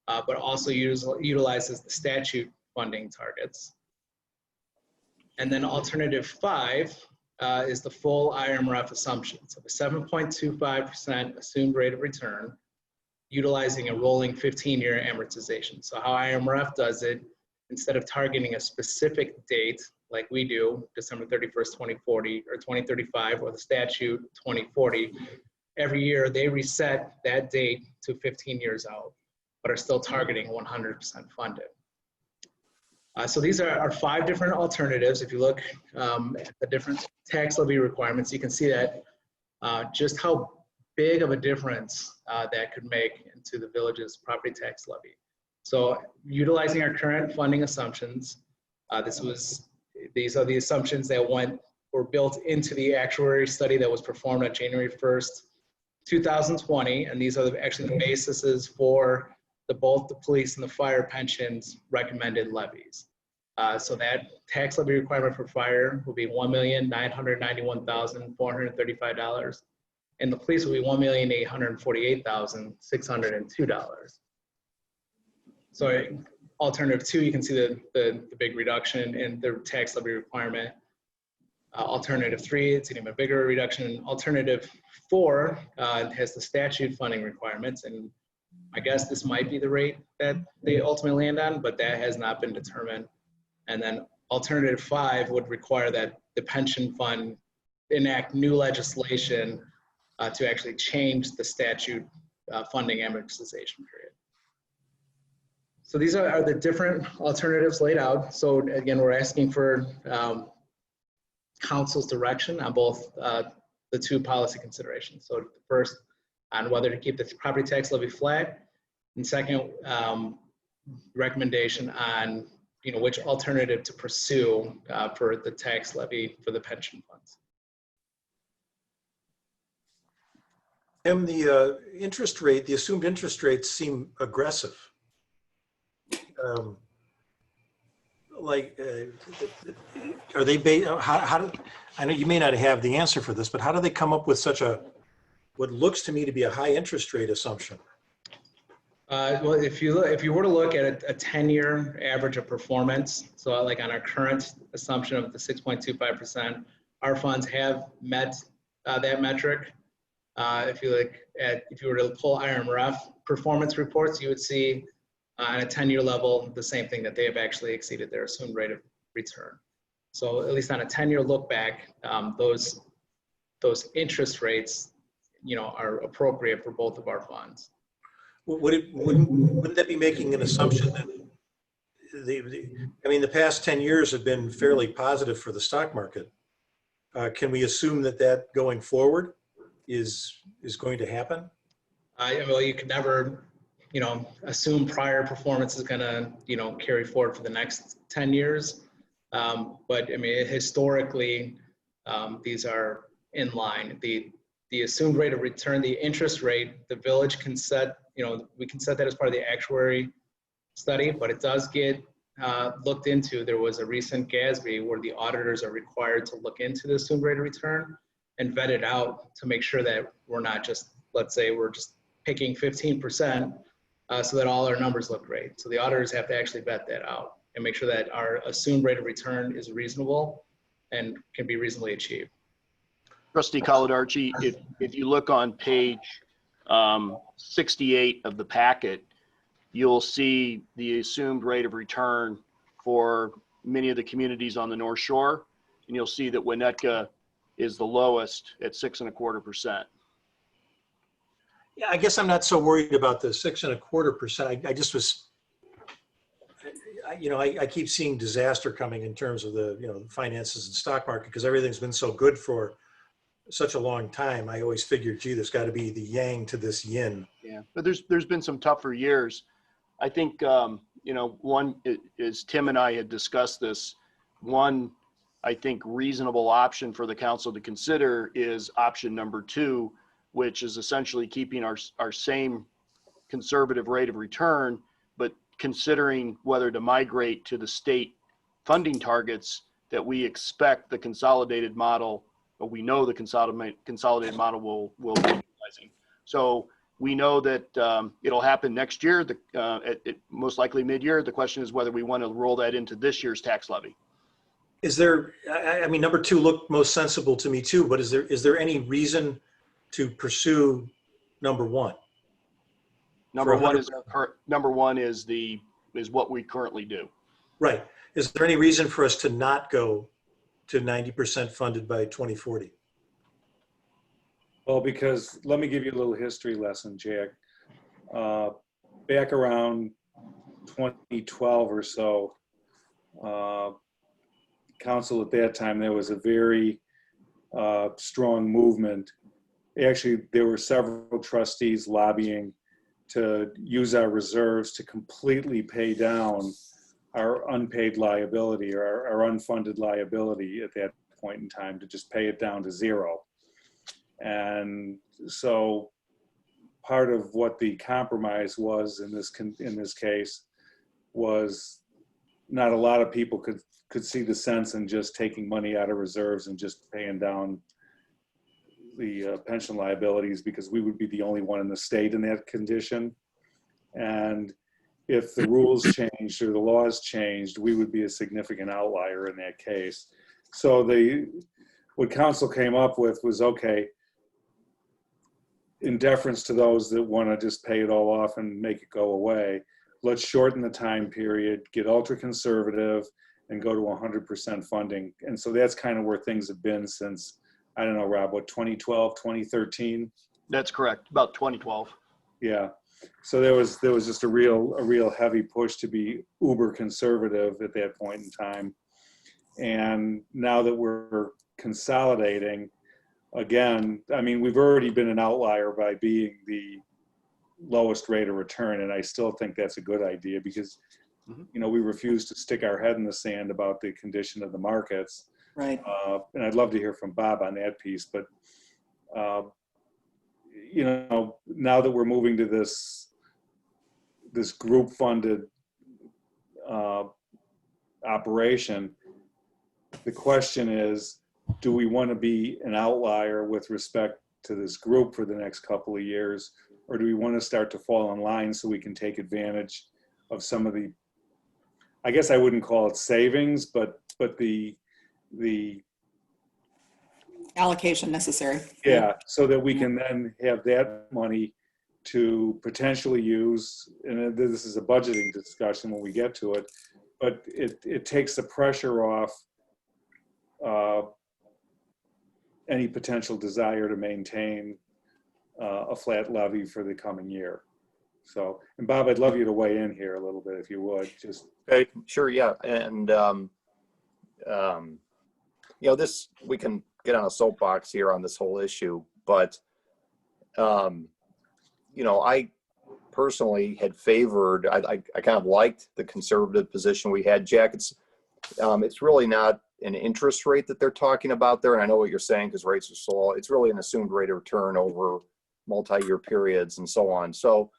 but also utilizes the statute funding targets. And then alternative 5 is the full IMRF assumption. So the 7.25% assumed rate of return, utilizing a rolling 15-year amortization. So how IMRF does it, instead of targeting a specific date like we do, December 31st, 2040 or 2035, or the statute 2040, every year they reset that date to 15 years out, but are still targeting 100% funded. So these are our 5 different alternatives. If you look at the different tax levy requirements, you can see that just how big of a difference that could make into the village's property tax levy. So utilizing our current funding assumptions, these are the assumptions that were built into the actuary study that was performed on January 1st, 2020, and these are actually the bases for both the police and the fire pensions recommended levies. So that tax levy requirement for fire will be $1,991,435, and the police will be $1,848,602. So alternative 2, you can see the big reduction in the tax levy requirement. Alternative 3, it's an even bigger reduction. Alternative 4 has the statute funding requirements, and I guess this might be the rate that they ultimately land on, but that has not been determined. And then alternative 5 would require that the pension fund enact new legislation to actually change the statute funding amortization period. So these are the different alternatives laid out. So again, we're asking for council's direction on both the two policy considerations. So first, on whether to keep the property tax levy flat, and second, recommendation on which alternative to pursue for the tax levy for the pension funds. And the interest rate, the assumed interest rates seem aggressive. Are they based? How do, I know you may not have the answer for this, but how do they come up with such a, what looks to me to be a high interest rate assumption? Well, if you were to look at a 10-year average of performance, so like on our current assumption of the 6.25%, our funds have met that metric. If you were to pull IRMRF performance reports, you would see on a 10-year level the same thing, that they have actually exceeded their assumed rate of return. So at least on a 10-year look back, those interest rates, are appropriate for both of our funds. Wouldn't that be making an assumption that the past 10 years have been fairly positive for the stock market? Can we assume that going forward is going to happen? Well, you could never, assume prior performance is going to, carry forward for the next 10 years. But historically, these are in line. The assumed rate of return, the interest rate, the village can set, we can set that as part of the actuary study, but it does get looked into. There was a recent GASB where the auditors are required to look into the assumed rate of return and vet it out to make sure that we're not just, let's say we're just picking 15% so that all our numbers look great. So the auditors have to actually vet that out and make sure that our assumed rate of return is reasonable and can be reasonably achieved. Trustee Coladarchi, if you look on page 68 of the packet, you'll see the assumed rate of return for many of the communities on the North Shore, and you'll see that Winnetka is the lowest at 6.25%. Yeah, I guess I'm not so worried about the 6.25%. I just was, I keep seeing disaster coming in terms of the finances and stock market because everything's been so good for such a long time. I always figured, gee, there's got to be the yang to this yin. Yeah, but there's been some tougher years. I think one is Tim and I had discussed this. One, I think reasonable option for the council to consider is option number 2, which is essentially keeping our same conservative rate of return, but considering whether to migrate to the state funding targets that we expect the consolidated model, or we know the consolidated model will be utilizing. So we know that it'll happen next year, most likely mid-year. The question is whether we want to roll that into this year's tax levy. Is there, number 2 looked most sensible to me too, but is there any reason to pursue number 1? Number one is what we currently do. Right. Is there any reason for us to not go to 90% funded by 2040? Well, because let me give you a little history lesson, Jack. Back around 2012 or so, council at that time, there was a very strong movement. Actually, there were several trustees lobbying to use our reserves to completely pay down our unpaid liability or our unfunded liability at that point in time, to just pay it down to 0. And so part of what the compromise was in this case was not a lot of people could see the sense in just taking money out of reserves and just paying down the pension liabilities, because we would be the only one in the state in that condition. And if the rules changed or the laws changed, we would be a significant outlier in that case. So what council came up with was, okay, in deference to those that want to just pay it all off and make it go away, let's shorten the time period, get ultra conservative, and go to 100% funding. And so that's kind of where things have been since I don't know, Rob, what, 2012, 2013? That's correct, about 2012. Yeah. So there was just a real heavy push to be uber conservative at that point in time. And now that we're consolidating, again, I mean, we've already been an outlier by being the lowest rate of return, and I still think that's a good idea because, you know, we refuse to stick our head in the sand about the condition of the markets. Right. And I'd love to hear from Bob on that piece, but you know, now that we're moving to this group funded operation, the question is, do we want to be an outlier with respect to this group for the next couple of years, or do we want to start to fall in line so we can take advantage of some of the, I guess I wouldn't call it savings, but the Allocation necessary. yeah, so that we can then have that money to potentially use, and this is a budgeting discussion when we get to it, but it takes the pressure off any potential desire to maintain a flat levy for the coming year. So, and Bob, I'd love you to weigh in here a little bit if you would, just. Okay, sure, yeah, and you know, this, we can get on a soapbox here on this whole issue, but you know, I personally had favored, I kind of liked the conservative position we had. Jack, it's really not an interest rate that they're talking about there, and I know what you're saying because rates are so low. It's really an assumed rate of return over multi-year periods and so on. So,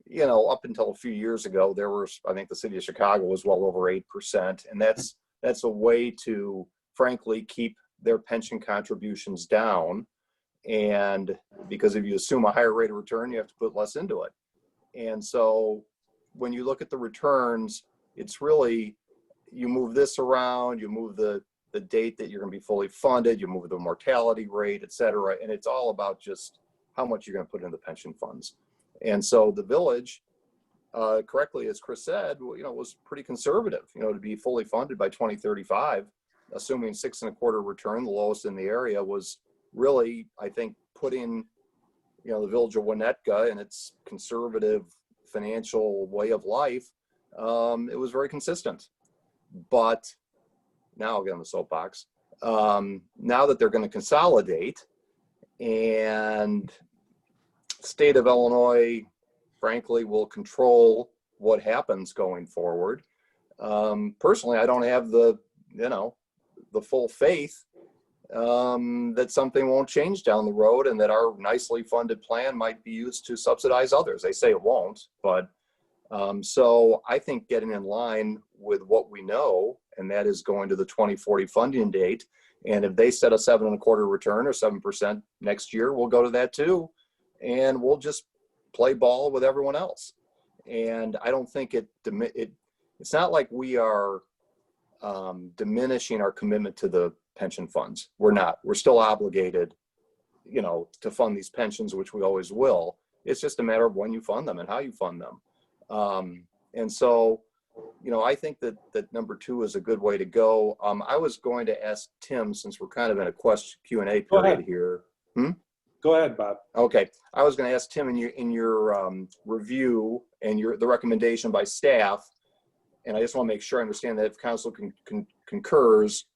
you know, up until a few years ago, there was, I think the city of Chicago was well over 8%, and that's a way to, frankly, keep their pension contributions down. And because if you assume a higher rate of return, you have to put less into it. And so when you look at the returns, it's really, you move this around, you move the date that you're going to be fully funded, you move the mortality rate, et cetera. And it's all about just how much you're going to put in the pension funds. And so the village, correctly, as Chris said, you know, was pretty conservative, you know, to be fully funded by 2035, assuming 6.25% return, the lowest in the area, was really, I think, putting, you know, the village of Winnetka and its conservative financial way of life, it was very consistent. But now I'll get on the soapbox. Now that they're going to consolidate, and state of Illinois, frankly, will control what happens going forward. Personally, I don't have the, you know, the full faith that something won't change down the road and that our nicely funded plan might be used to subsidize others. They say it won't, but so I think getting in line with what we know, and that is going to the 2040 funding date. And if they set a 7.25% return or 7% next year, we'll go to that too. And we'll just play ball with everyone else. And I don't think it's not like we are diminishing our commitment to the pension funds. We're not. We're still obligated, you know, to fund these pensions, which we always will. It's just a matter of when you fund them and how you fund them. And so, you know, I think that number 2 is a good way to go. I was going to ask Tim, since we're kind of in a Q&A period here. Go ahead, Bob. Okay. I was going to ask Tim, in your review and the recommendation by staff, and I just want to make sure I understand that if council concurs,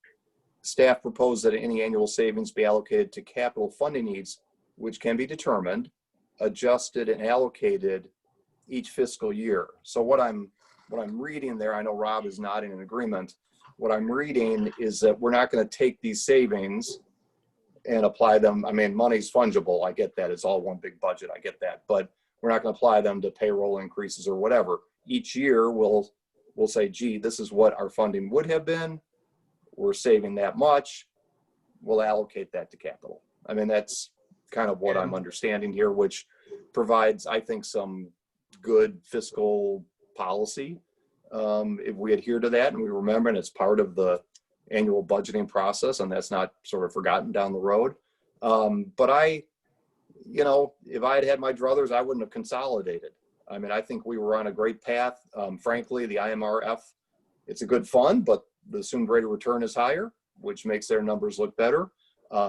staff proposed that any annual savings be allocated to capital funding needs, which can be determined, adjusted, and allocated each fiscal year. So what I'm reading there, I know Rob is nodding in agreement. What I'm reading is that we're not going to take these savings and apply them. I mean, money's fungible. I get that. It's all one big budget. I get that. But we're not going to apply them to payroll increases or whatever. Each year we'll say, gee, this is what our funding would have been. We're saving that much. We'll allocate that to capital. I mean, that's kind of what I'm understanding here, which provides, I think, some good fiscal policy. If we adhere to that and we remember, and it's part of the annual budgeting process, and that's not sort of forgotten down the road. But you know, if I had my druthers, I wouldn't have consolidated. I mean, I think we were on a great path. Frankly, the IMRF, it's a good fund, but the assumed rate of return is higher, which makes their numbers look better.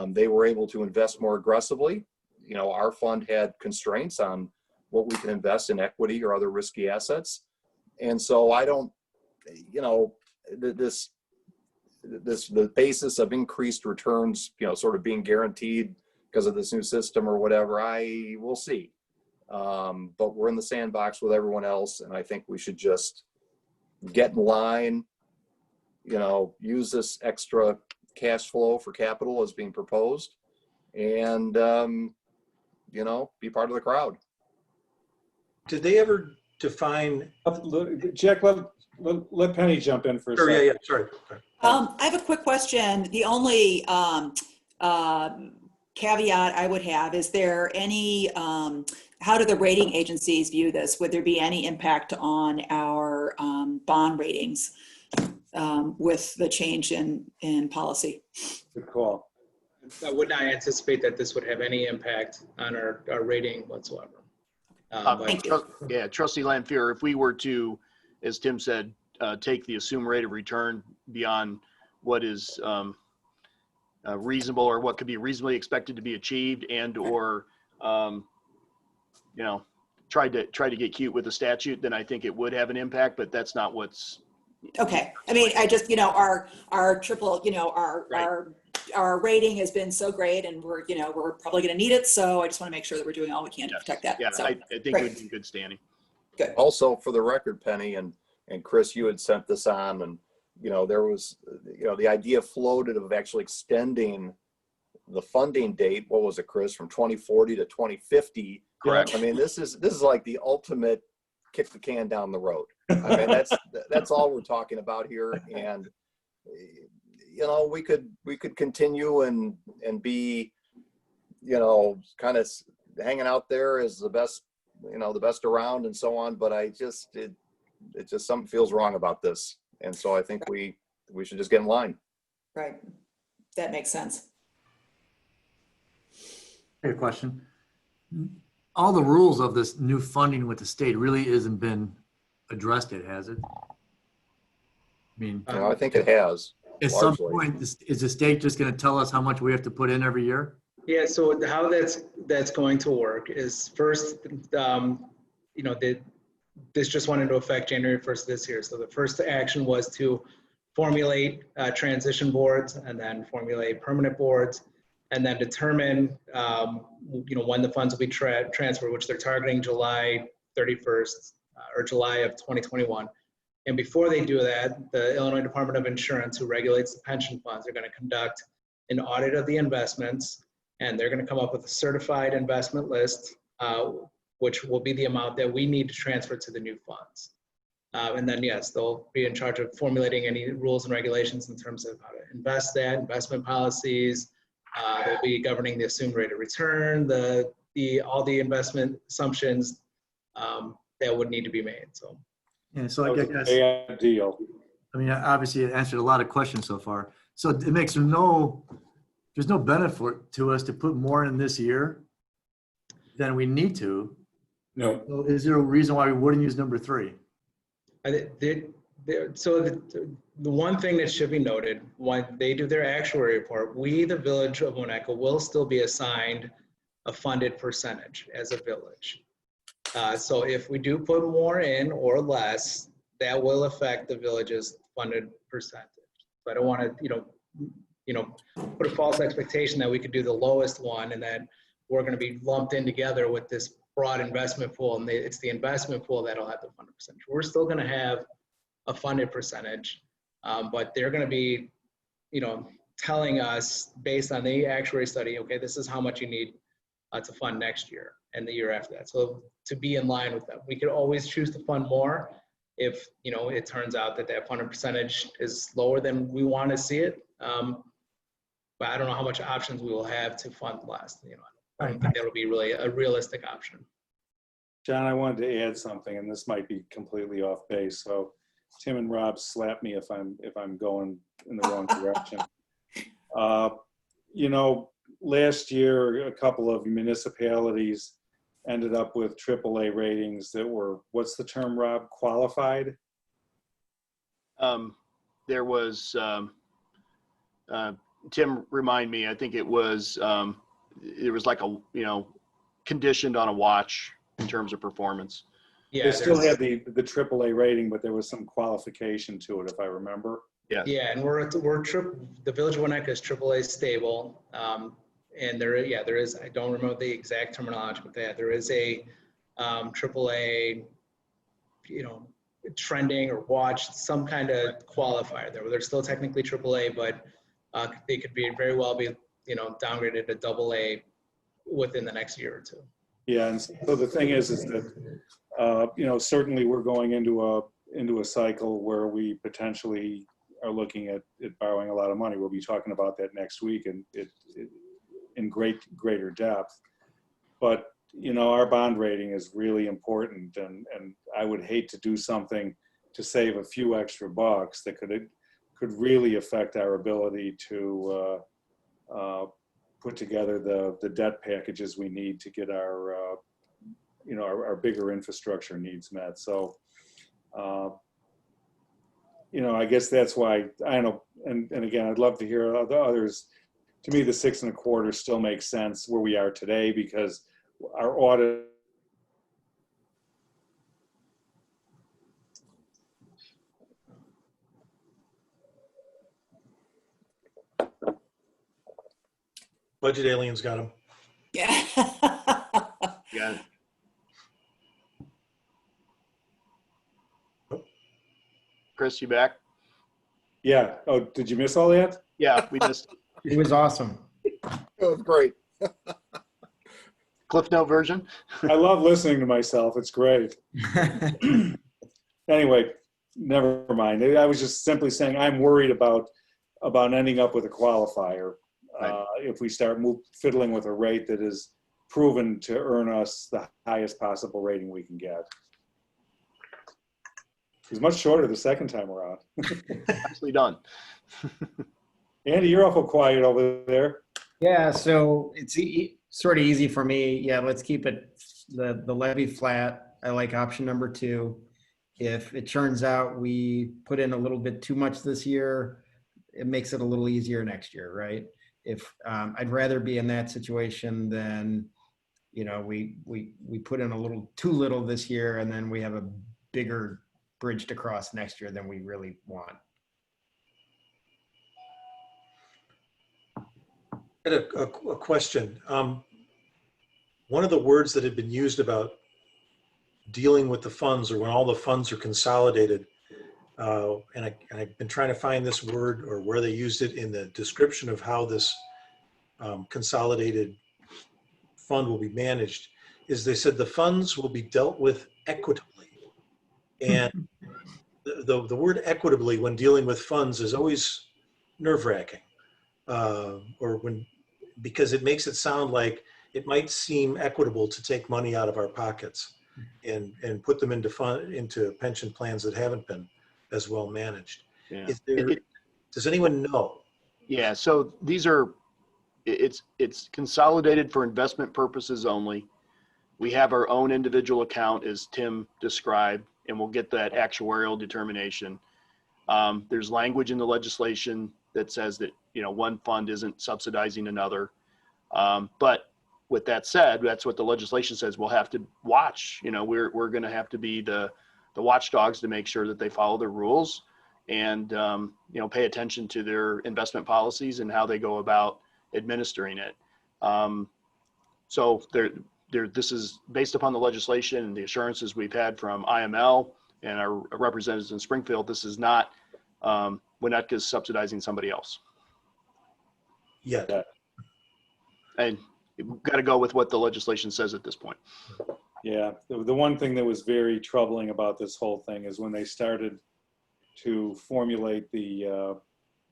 They were able to invest more aggressively. You know, our fund had constraints on what we can invest in equity or other risky assets. And so I don't, you know, the basis of increased returns, you know, sort of being guaranteed because of this new system or whatever, I will see. But we're in the sandbox with everyone else. And I think we should just get in line, you know, use this extra cash flow for capital as being proposed, and, you know, be part of the crowd. Did they ever define? Jack, let Penny jump in for a Sure, second. yeah, sorry. I have a quick question. The only caveat I would have, is there any, how do the rating agencies view this? Would there be any impact on our bond ratings with the change in policy? Good call. I would not anticipate that this would have any impact on our rating whatsoever. Yeah, Trustee Lanfear, if we were to, as Tim said, take the assumed rate of return beyond what is reasonable or what could be reasonably expected to be achieved, and or you know, try to get cute with the statute, then I think it would have an impact. But that's not what's. Okay. I mean, I just, you know, our triple, you know, our rating has been so great, and we're probably going to need it. So I just want to make sure that we're doing all we can to protect that. Yeah, so, I think it would be in good standing. Good. Also, for the record, Penny and Chris, you had sent this on, and, you know, there was, you know, the idea floated of actually extending the funding date. What was it, Chris, from 2040 to 2050? Correct. I mean, this is like the ultimate kick the can down the road. I mean, that's all we're talking about here. And, you know, we could continue and be, you know, kind of hanging out there as the best, you know, the best around and so on. But it just something feels wrong about this. And so I think we should just get in line. Right. That makes sense. Hey, question. All the rules of this new funding with the state really hasn't been addressed yet, has it? I mean, I think it has. At some point, is the state just going to tell us how much we have to put in every year? Yeah, so how that's going to work is, first, you know, this just went into effect January 1st this year. So the first action was to formulate transition boards, and then formulate permanent boards, and then determine, you know, when the funds will be transferred, which they're targeting July 31st or July of 2021. And before they do that, the Illinois Department of Insurance, who regulates the pension funds, are going to conduct an audit of the investments, and they're going to come up with a certified investment list, which will be the amount that we need to transfer to the new funds. And then, yes, they'll be in charge of formulating any rules and regulations in terms of how to invest that, investment policies. They'll be governing the assumed rate of return, all the investment assumptions that would need to be made. So. Yeah, so I guess, bad deal. I mean, obviously it answered a lot of questions so far. So it makes there's no benefit to us to put more in this year than we need to. No. So is there a reason why we wouldn't use number 3? So the one thing that should be noted, when they do their actuary report, we, the Village of Winnetka, will still be assigned a funded percentage as a village. So if we do put more in or less, that will affect the village's funded percentage. So I don't want to, you know, put a false expectation that we could do the lowest one and then we're going to be lumped in together with this broad investment pool, and it's the investment pool that'll have the funded percentage. We're still going to have a funded percentage, but they're going to be, you know, telling us based on the actuary study, okay, this is how much you need to fund next year and the year after that. So to be in line with them, we could always choose to fund more if, you know, it turns out that that funded percentage is lower than we want to see it. But I don't know how much options we will have to fund less. You know, I don't think that'll be really a realistic option. John, I wanted to add something, and this might be completely off base. So Tim and Rob slap me if I'm going in the wrong direction. You know, last year, a couple of municipalities ended up with AAA ratings that were, what's the term, Rob? Qualified? There was Tim, remind me, I think it was like a, conditioned on a watch in terms of performance. Yeah, They still there's- had the AAA rating, but there was some qualification to it, if I remember. Yeah. Yeah, and the Village of Winnetka is AAA stable. And there is, I don't remember the exact terminology, but there is a AAA, trending or watch, some kind of qualifier there. They're still technically AAA, but they could very well be, downgraded to AA within the next year or two. Yeah, and so the thing is that, certainly we're going into a cycle where we potentially are looking at borrowing a lot of money. We'll be talking about that next week and in greater depth. But, our bond rating is really important, and I would hate to do something to save a few extra bucks that could really affect our ability to put together the debt packages we need to get our bigger infrastructure needs met. So, I guess that's why, I don't know, and again, I'd love to hear the others. To me, the 6.25 still makes sense where we are today, because our audit. Budget aliens got him. Yeah. Yeah. Chris, you back? Yeah. Oh, did you miss all that? Yeah, we missed. It was awesome. It was great. Cliff Note version? I love listening to myself. It's great. Anyway, never mind. I was just simply saying I'm worried about ending up with a qualifier if we start fiddling with a rate that is proven to earn us the highest possible rating we can get. It was much shorter the second time around. Nicely done. Andy, you're awful quiet over there. Yeah, so it's sort of easy for me. Yeah, let's keep it the levy flat. I like option number 2. If it turns out we put in a little bit too much this year, it makes it a little easier next year, right? If I'd rather be in that situation than, we put in a little too little this year and then we have a bigger bridge to cross next year than we really want. I had a question. One of the words that had been used about dealing with the funds, or when all the funds are consolidated, and I've been trying to find this word or where they used it in the description of how this consolidated fund will be managed, is they said the funds will be dealt with equitably. And the word equitably when dealing with funds is always nerve-wracking, because it makes it sound like it might seem equitable to take money out of our pockets and put them into pension plans that haven't been as well managed. Yeah. Does anyone know? Yeah, so it's consolidated for investment purposes only. We have our own individual account, as Tim described, and we'll get that actuarial determination. There's language in the legislation that says that, one fund isn't subsidizing another. But with that said, that's what the legislation says. We'll have to watch, we're going to have to be the watchdogs to make sure that they follow the rules and, pay attention to their investment policies and how they go about administering it. So this is based upon the legislation and the assurances we've had from IML and our representatives in Springfield. This is not Winnetka's subsidizing somebody else. Yeah. And we've got to go with what the legislation says at this point. Yeah, the one thing that was very troubling about this whole thing is when they started to formulate the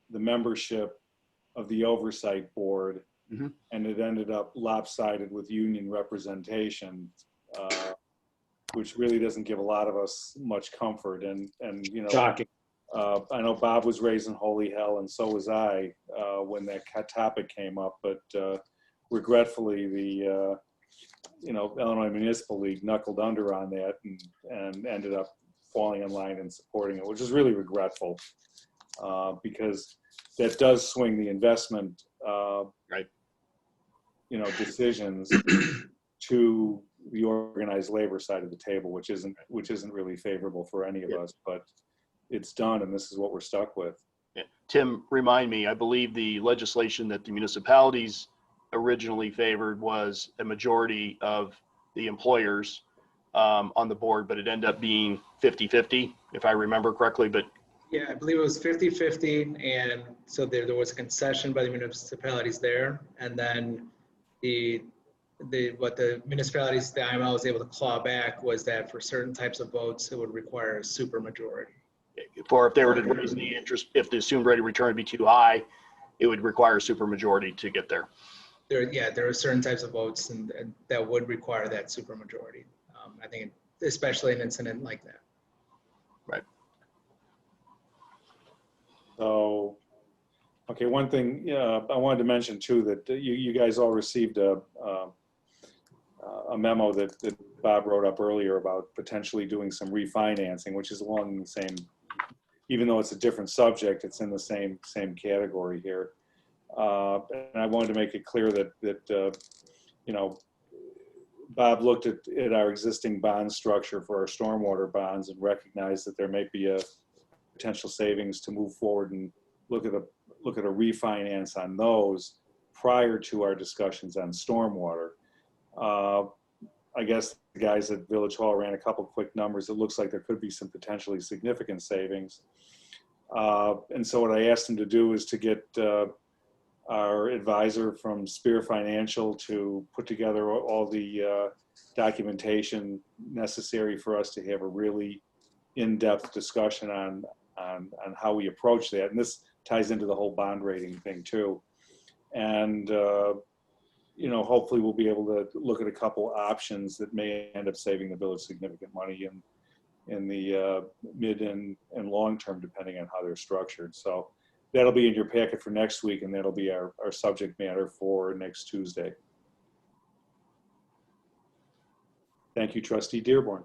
membership of the oversight board, and it ended up lopsided with union representation, which really doesn't give a lot of us much comfort. And Shocking. I know Bob was raising holy hell, and so was I when that topic came up. But regretfully, the Illinois Municipal League knuckled under on that and ended up falling in line and supporting it, which is really regretful because that does swing the investment, Right. decisions to the organized labor side of the table, which isn't really favorable for any of us, but it's done, and this is what we're stuck with. Yeah. Tim, remind me, I believe the legislation that the municipalities originally favored was a majority of the employers on the board, but it ended up being 50-50, if I remember correctly. But Yeah, I believe it was 50-50, and so there was a concession by the municipalities there, and then what the municipalities, the IML was able to claw back was that for certain types of votes, it would require a supermajority. for if they were to raise the interest, if the assumed rate of return would be too high, it would require a supermajority to get there. There are certain types of votes and that would require that supermajority. I think especially an incident like that. Right. So, okay, one thing I wanted to mention too, that you guys all received a memo that Bob wrote up earlier about potentially doing some refinancing, which is along the same, even though it's a different subject, it's in the same category here. And I wanted to make it clear that Bob looked at our existing bond structure for our stormwater bonds and recognized that there may be a potential savings to move forward and look at a refinance on those prior to our discussions on stormwater. I guess the guys at Village Hall ran a couple quick numbers. It looks like there could be some potentially significant savings. And so what I asked him to do is to get our advisor from Spear Financial to put together all the documentation necessary for us to have a really in-depth discussion on how we approach that. And this ties into the whole bond rating thing too. And hopefully we'll be able to look at a couple options that may end up saving the village significant money in the mid and long term, depending on how they're structured. So that'll be in your packet for next week, and that'll be our subject matter for next Tuesday. Thank you, Trustee Dearborn.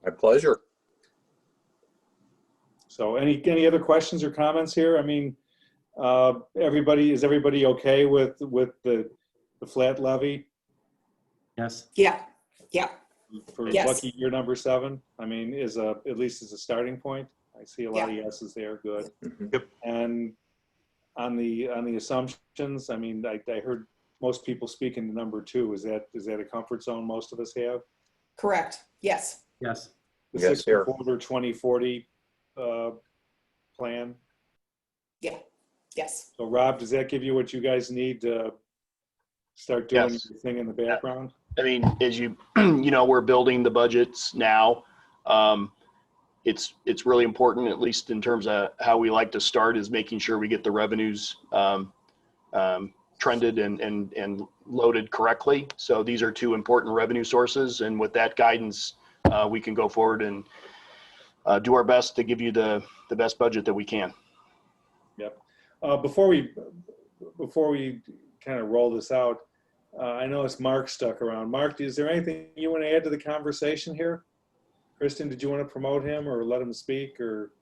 My pleasure. So any other questions or comments here? I mean, is everybody okay with the flat levy Yes. Yeah, for Yes. lucky year number 7? I mean, at least as a starting point. I see a lot of yeses there. Good. Yep. And on the assumptions, I mean, I heard most people speaking to number 2. Is that a comfort zone most of us have? correct. Yes. Yes. The Yes, 6 here. quarter 2040 plan. Yeah. Yes. So Rob, does that give you what you guys need to start doing Yes. your thing in the background? I mean, as we're building the budgets now. It's really important, at least in terms of how we like to start, is making sure we get the revenues trended and loaded correctly. So these are 2 important revenue sources, and with that guidance, we can go forward and do our best to give you the best budget that we can. Yep. Before we kind of roll this out, I know it's Mark stuck around. Mark, is there anything you want to add to the conversation here? Kristen, did you want to promote him or let him speak or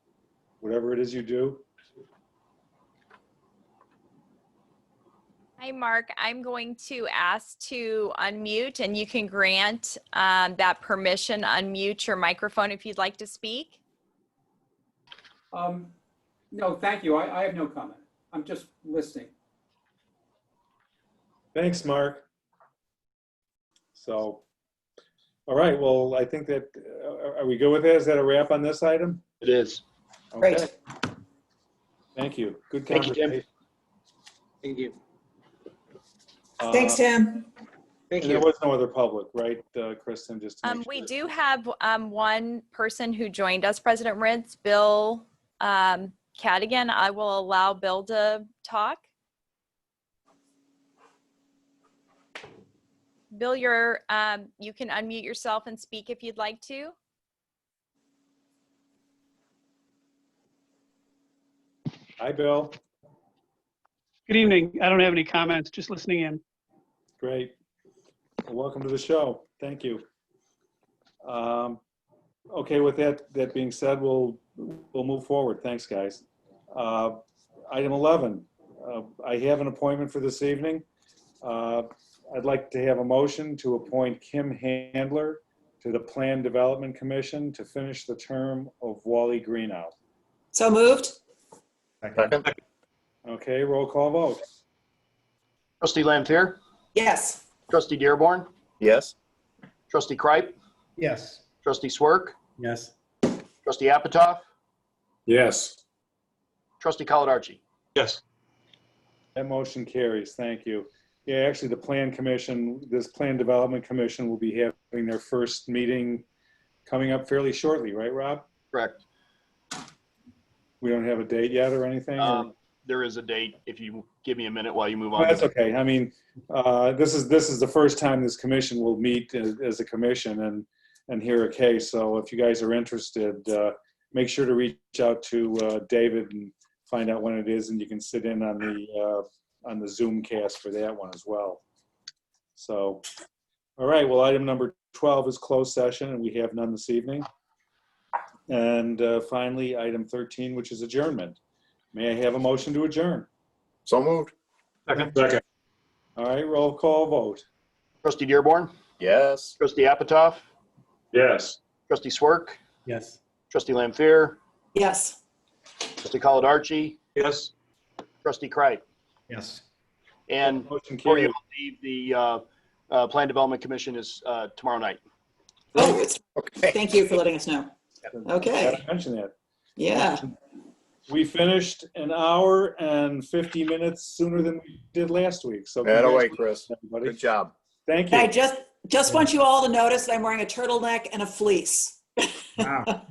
whatever it is you do? Hi, Mark. I'm going to ask to unmute, and you can grant that permission, unmute your microphone if you'd like to speak. No, thank you. I have no comment. I'm just listening. Thanks, Mark. So, all right. Well, I think that, are we good with that? Is that a wrap on this item? It is. Okay. Great. Thank you. Good Thank you, Tim. conversation. Thank you. Thanks, Tim. Thank And there you. was no other public, right, Kristen? Just to make We sure. do have one person who joined us, President Rintz, Bill Cadigan. I will allow Bill to talk. Bill, you can unmute yourself and speak if you'd like to. Hi, Bill. Good evening. I don't have any comments, just listening in. Great. Well, welcome to the show. Thank you. Okay, with that being said, we'll move forward. Thanks, guys. Item 11, I have an appointment for this evening. I'd like to have a motion to appoint Kim Handler to the Plan Development Commission to finish the term of Wally Greenow. So moved? Second. Okay, roll call vote. Trustee Lampier, Yes. trustee Dearborn, Yes. trustee Kripe, Yes. trustee Swerk, Yes. trustee Apatow, Yes. trustee Caladarchi. Yes. That motion carries. Thank you. Yeah, actually, the Plan Commission, this Plan Development Commission will be having their first meeting coming up fairly shortly, right, Rob? Correct. We don't have a date yet or anything? or- There is a date if you give me a minute while you move Well, on. that's okay. I mean, this is the first time this commission will meet as a commission and hear a case. So if you guys are interested, make sure to reach out to David and find out when it is, and you can sit in on the Zoom cast for that one as well. So, all right. Well, item number 12 is closed session, and we have none this evening. And finally, item 13, which is adjournment. May I have a motion to adjourn? So moved. Second. Second. All right, roll call vote. Trustee Dearborn, Yes. trustee Apatow, Yes. trustee Swerk, Yes. trustee Lampier, Yes. trustee Caladarchi, Yes. trustee Kripe. Yes. And Motion before you carried. all leave, the Plan Development Commission is tomorrow night. Oh, it's, Okay. thank you for letting us know. Okay. Gotta mention that. Yeah. We finished an hour and 50 minutes sooner than we did last week. So That away, congratulations, Chris. everybody. Good job. Thank you. I just want you all to notice that I'm wearing a turtleneck and a fleece. Wow.